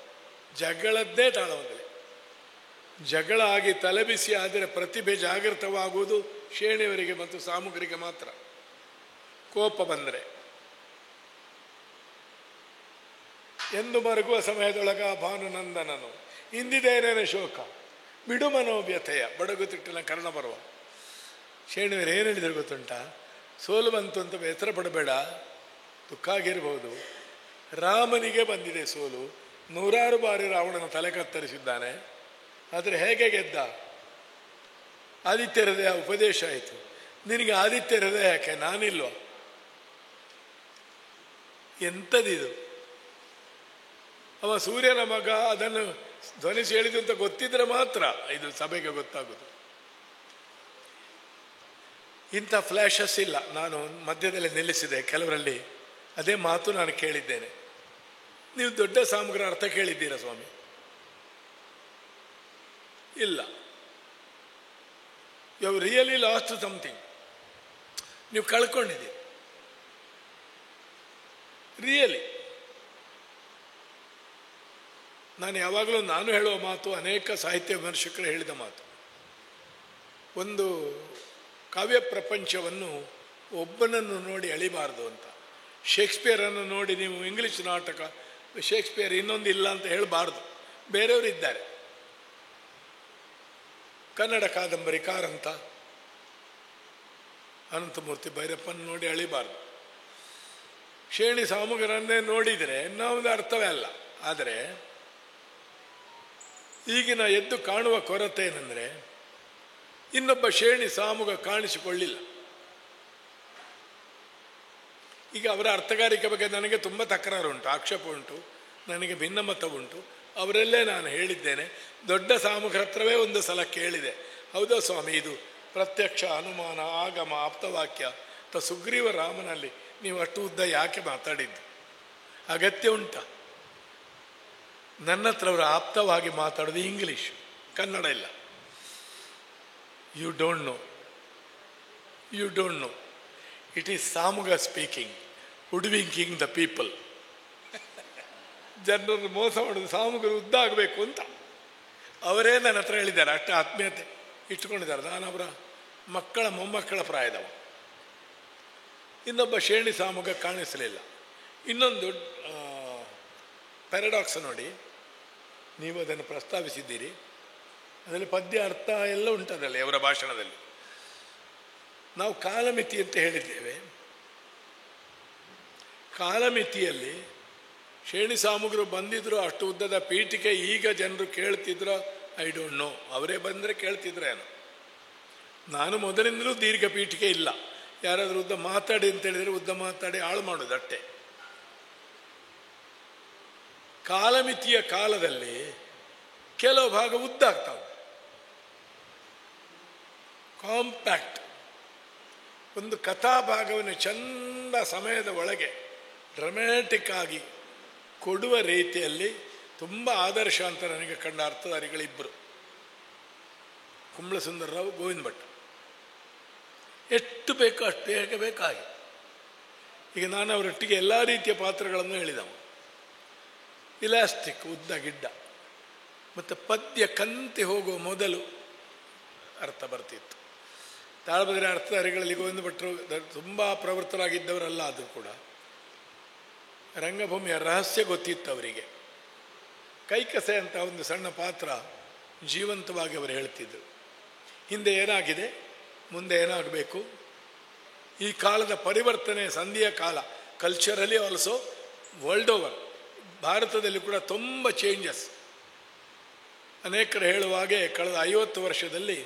[SPEAKER 3] ಜಗಳದ್ದೇ ತಾಳಮದ್ದಲೆ. ಜಗಳ ಆಗಿ ತಲೆಬಿಸಿ ಆದರೆ ಪ್ರತಿಭೆ ಜಾಗೃತವಾಗುವುದು ಶೇಣಿಯವರಿಗೆ ಮತ್ತು ಸಾಮಗ್ರಿಗೆ ಮಾತ್ರ. ಕೋಪ ಬಂದರೆ ಎಂದು ಮರುಗುವ ಸಮಯದೊಳಗ ಭಾನುನಂದನನು ಇಂದಿದೇನೇನೆ ಶೋಕ ಬಿಡು ಮನೋವ್ಯಥೆಯ ಬಡಗುತಿಟ್ಟಿನ ಕರ್ಣಪರ್ವ. ಶೇಣಿಯವರು ಏನು ಹೇಳಿದ್ರು ಗೊತ್ತುಂಟ? ಸೋಲು ಬಂತು ಅಂತ ಬೇಸರ ಪಡಬೇಡ, ದುಃಖ ಆಗಿರ್ಬೋದು. ರಾಮನಿಗೆ ಬಂದಿದೆ ಸೋಲು, 100 ಬಾರಿ ರಾವಣನ ತಲೆ ಕತ್ತರಿಸಿದ್ದಾನೆ. ಆದರೆ ಹೇಗೆ ಗೆದ್ದ? ಆದಿತ್ಯ ಹೃದಯ ಉಪದೇಶ ಆಯಿತು. ನಿನಗೆ ಆದಿತ್ಯ ಹೃದಯ ಯಾಕೆ? ನಾನಿಲ್ವ? ಎಂಥದಿದು? ಅವ ಸೂರ್ಯನ ಮಗ, ಅದನ್ನು ಧ್ವನಿಸಿ ಹೇಳಿದ್ದು ಅಂತ ಗೊತ್ತಿದ್ರೆ ಮಾತ್ರ ಇದು ಸಭೆಗೆ ಗೊತ್ತಾಗೋದು. ಇಂಥ ಫ್ಲ್ಯಾಶಸ್ ಇಲ್ಲ. ನಾನು ಮಧ್ಯದಲ್ಲಿ ನಿಲ್ಲಿಸಿದೆ ಕೆಲವರಲ್ಲಿ. ಅದೇ ಮಾತು ನಾನು ಕೇಳಿದ್ದೇನೆ. ನೀವು ದೊಡ್ಡ ಸಾಮಗ್ರ ಅರ್ಥ ಕೇಳಿದ್ದೀರಾ ಸ್ವಾಮಿ? ಇಲ್ಲ. You have really lost something. ನೀವು ಕಳ್ಕೊಂಡಿದ್ದೀರಿ ರಿಯಲಿ. ನಾನು ಯಾವಾಗಲೂ ನಾನು ಹೇಳುವ ಮಾತು, ಅನೇಕ ಸಾಹಿತ್ಯ ವಿಮರ್ಶಕರು ಹೇಳಿದ ಮಾತು, ಒಂದು ಕಾವ್ಯ ಪ್ರಪಂಚವನ್ನು ಒಬ್ಬನನ್ನು ನೋಡಿ ಅಳಿಬಾರ್ದು ಅಂತ. ಶೇಕ್ಸ್ಪಿಯರನ್ನು ನೋಡಿ ನೀವು ಇಂಗ್ಲೀಷ್ ನಾಟಕ ಶೇಕ್ಸ್ಪಿಯರ್ ಇನ್ನೊಂದು ಇಲ್ಲ ಅಂತ ಹೇಳಬಾರ್ದು. ಬೇರೆಯವರು ಇದ್ದಾರೆ. ಕನ್ನಡ ಕಾದಂಬರಿಕಾರ ಅಂತ ಅನಂತಮೂರ್ತಿ ಭೈರಪ್ಪನ ನೋಡಿ ಅಳಿಬಾರ್ದು. ಶೇಣಿ ಸಾಮುಗರನ್ನೇ ನೋಡಿದರೆ ಇನ್ನೊಂದು ಅರ್ಥವೇ ಅಲ್ಲ. ಆದರೆ ಈಗಿನ ಎದ್ದು ಕಾಣುವ ಕೊರತೆ ಏನಂದರೆ, ಇನ್ನೊಬ್ಬ ಶೇಣಿ ಸಾಮುಗ ಕಾಣಿಸಿಕೊಳ್ಳಿಲ್ಲ. ಈಗ ಅವರ ಅರ್ಥಗಾರಿಕೆ ಬಗ್ಗೆ ನನಗೆ ತುಂಬ ತಕರಾರು ಉಂಟು, ಆಕ್ಷೇಪ ಉಂಟು, ನನಗೆ ಭಿನ್ನಮತ ಉಂಟು. ಅವರಲ್ಲೇ ನಾನು ಹೇಳಿದ್ದೇನೆ. ದೊಡ್ಡ ಸಾಮುಗರ ಹತ್ರವೇ ಒಂದು ಸಲ ಕೇಳಿದೆ, ಹೌದಾ ಸ್ವಾಮಿ, ಇದು ಪ್ರತ್ಯಕ್ಷ, ಅನುಮಾನ, ಆಗಮ, ಆಪ್ತವಾಕ್ಯ ಸುಗ್ರೀವ ರಾಮನಲ್ಲಿ ನೀವು ಅಷ್ಟು ಉದ್ದ ಯಾಕೆ ಮಾತಾಡಿದ್ದು? ಅಗತ್ಯ ಉಂಟ? ನನ್ನ ಹತ್ರ ಅವರು ಆಪ್ತವಾಗಿ ಮಾತಾಡೋದು ಇಂಗ್ಲೀಷ್, ಕನ್ನಡ ಇಲ್ಲ. You don't know. It is ಸಾಮುಗ ಸ್ಪೀಕಿಂಗ್, ಹುಡ್ವಿಂಕಿಂಗ್ ದ ಪೀಪಲ್. ಜನರನ್ನು ಮೋಸ ಮಾಡೋದು, ಸಾಮುಗರು ಉದ್ದ ಆಗಬೇಕು ಅಂತ ಅವರೇ ನನ್ನ ಹತ್ರ ಹೇಳಿದ್ದಾರೆ. ಅಷ್ಟು ಆತ್ಮೀಯತೆ ಇಟ್ಕೊಂಡಿದ್ದಾರೆ. ನಾನು ಅವರ ಮಕ್ಕಳ ಮೊಮ್ಮಕ್ಕಳ ಪ್ರಾಯದವ. ಇನ್ನೊಬ್ಬ ಶೇಣಿ ಸಾಮುಗ ಕಾಣಿಸಲಿಲ್ಲ. ಇನ್ನೊಂದು ಪ್ಯಾರಡಾಕ್ಸ್ ನೋಡಿ, ನೀವು ಅದನ್ನು ಪ್ರಸ್ತಾವಿಸಿದ್ದೀರಿ. ಅದರಲ್ಲಿ ಪದ್ಯ ಅರ್ಥ ಎಲ್ಲ ಉಂಟದಲ್ಲಿ ಅವರ ಭಾಷಣದಲ್ಲಿ. ನಾವು ಕಾಲಮಿತಿ ಅಂತ ಹೇಳಿದ್ದೇವೆ. ಕಾಲಮಿತಿಯಲ್ಲಿ ಶೇಣಿ ಸಾಮುಗರು ಬಂದಿದ್ರು, ಅಷ್ಟು ಉದ್ದದ ಪೀಠಿಕೆ ಈಗ ಜನರು ಕೇಳ್ತಿದ್ರು, ಐ ಡೋಂಟ್ ನೋ. ಅವರೇ ಬಂದರೆ ಕೇಳ್ತಿದ್ರೇನು. ನಾನು ಮೊದಲಿಂದಲೂ ದೀರ್ಘ ಪೀಠಿಕೆ ಇಲ್ಲ. ಯಾರಾದರೂ ಉದ್ದ ಮಾತಾಡಿ ಅಂತ ಹೇಳಿದರೆ ಉದ್ದ ಮಾತಾಡಿ ಹಾಳು ಮಾಡೋದು ಅಷ್ಟೇ. ಕಾಲಮಿತಿಯ ಕಾಲದಲ್ಲಿ ಕೆಲವು ಭಾಗ ಉದ್ದ ಆಗ್ತಾವೆ, ಕಾಂಪ್ಯಾಕ್ಟ್. ಒಂದು ಕಥಾಭಾಗವನ್ನು ಚಂದ ಸಮಯದ ಒಳಗೆ ಡ್ರಮ್ಯಾಟಿಕ್ ಆಗಿ ಕೊಡುವ ರೀತಿಯಲ್ಲಿ ತುಂಬ ಆದರ್ಶ ಅಂತ ನನಗೆ ಕಂಡ ಅರ್ಥಧಾರಿಗಳಿಬ್ಬರು, ಕುಂಬಳ ಸುಂದರರಾವ್, ಗೋವಿಂದ ಭಟ್. ಎಷ್ಟು ಬೇಕೋ ಅಷ್ಟು ಬೇಗ ಬೇಕಾಗಿ. ಈಗ ನಾನು ಅವರೊಟ್ಟಿಗೆ ಎಲ್ಲ ರೀತಿಯ ಪಾತ್ರಗಳನ್ನು ಹೇಳಿದವು. ಇಲಾಸ್ಟಿಕ್, ಉದ್ದ ಗಿಡ್ಡ, ಮತ್ತು ಪದ್ಯ ಕಂತಿ ಹೋಗುವ ಮೊದಲು ಅರ್ಥ ಬರ್ತಿತ್ತು. ತಾಳಬಗೆರೆ ಅರ್ಥಧಾರಿಗಳಲ್ಲಿ ಗೋವಿಂದ ಭಟ್ರು ತುಂಬ ಪ್ರವೃತ್ತರಾಗಿದ್ದವರಲ್ಲ. ಆದರೂ ಕೂಡ ರಂಗಭೂಮಿಯ ರಹಸ್ಯ ಗೊತ್ತಿತ್ತು ಅವರಿಗೆ. ಕೈಕಸೆ ಅಂತ ಒಂದು ಸಣ್ಣ ಪಾತ್ರ ಜೀವಂತವಾಗಿ ಅವರು ಹೇಳ್ತಿದ್ದರು. ಹಿಂದೆ ಏನಾಗಿದೆ, ಮುಂದೆ ಏನಾಗಬೇಕು, ಈ ಕಾಲದ ಪರಿವರ್ತನೆ, ಸಂಧಿಯ ಕಾಲ, ಕಲ್ಚರಲಿ ಆಲ್ಸೋ ವರ್ಲ್ಡ್ ಓವರ್. ಭಾರತದಲ್ಲಿ ಕೂಡ ತುಂಬ ಚೇಂಜಸ್. ಅನೇಕರು ಹೇಳುವ ಹಾಗೆ ಕಳೆದ 50 ವರ್ಷದಲ್ಲಿ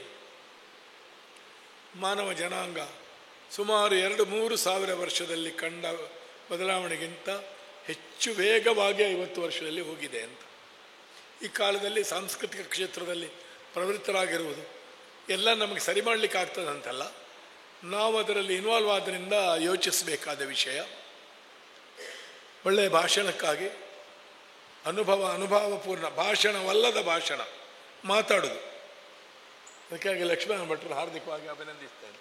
[SPEAKER 3] ಮಾನವ ಜನಾಂಗ ಸುಮಾರು 2-3 ಸಾವಿರ ವರ್ಷದಲ್ಲಿ ಕಂಡ ಬದಲಾವಣೆಗಿಂತ ಹೆಚ್ಚು ವೇಗವಾಗಿ 50 ವರ್ಷದಲ್ಲಿ ಹೋಗಿದೆ ಅಂತ. ಈ ಕಾಲದಲ್ಲಿ ಸಾಂಸ್ಕೃತಿಕ ಕ್ಷೇತ್ರದಲ್ಲಿ ಪ್ರವೃತ್ತರಾಗಿರುವುದು ಎಲ್ಲ ನಮಗೆ ಸರಿ ಮಾಡಲಿಕ್ಕೆ ಆಗ್ತದಂತಲ್ಲ, ನಾವು ಅದರಲ್ಲಿ ಇನ್ವಾಲ್ವ್ ಆದ್ದರಿಂದ ಯೋಚಿಸಬೇಕಾದ ವಿಷಯ. ಒಳ್ಳೆಯ ಭಾಷಣಕ್ಕಾಗಿ ಅನುಭವಪೂರ್ಣ ಭಾಷಣವಲ್ಲದ ಭಾಷಣ ಮಾತಾಡೋದು. ಅದಕ್ಕಾಗಿ ಲಕ್ಷ್ಮಣ ಭಟ್ರು ಹಾರ್ದಿಕವಾಗಿ ಅಭಿನಂದಿಸ್ತೇನೆ.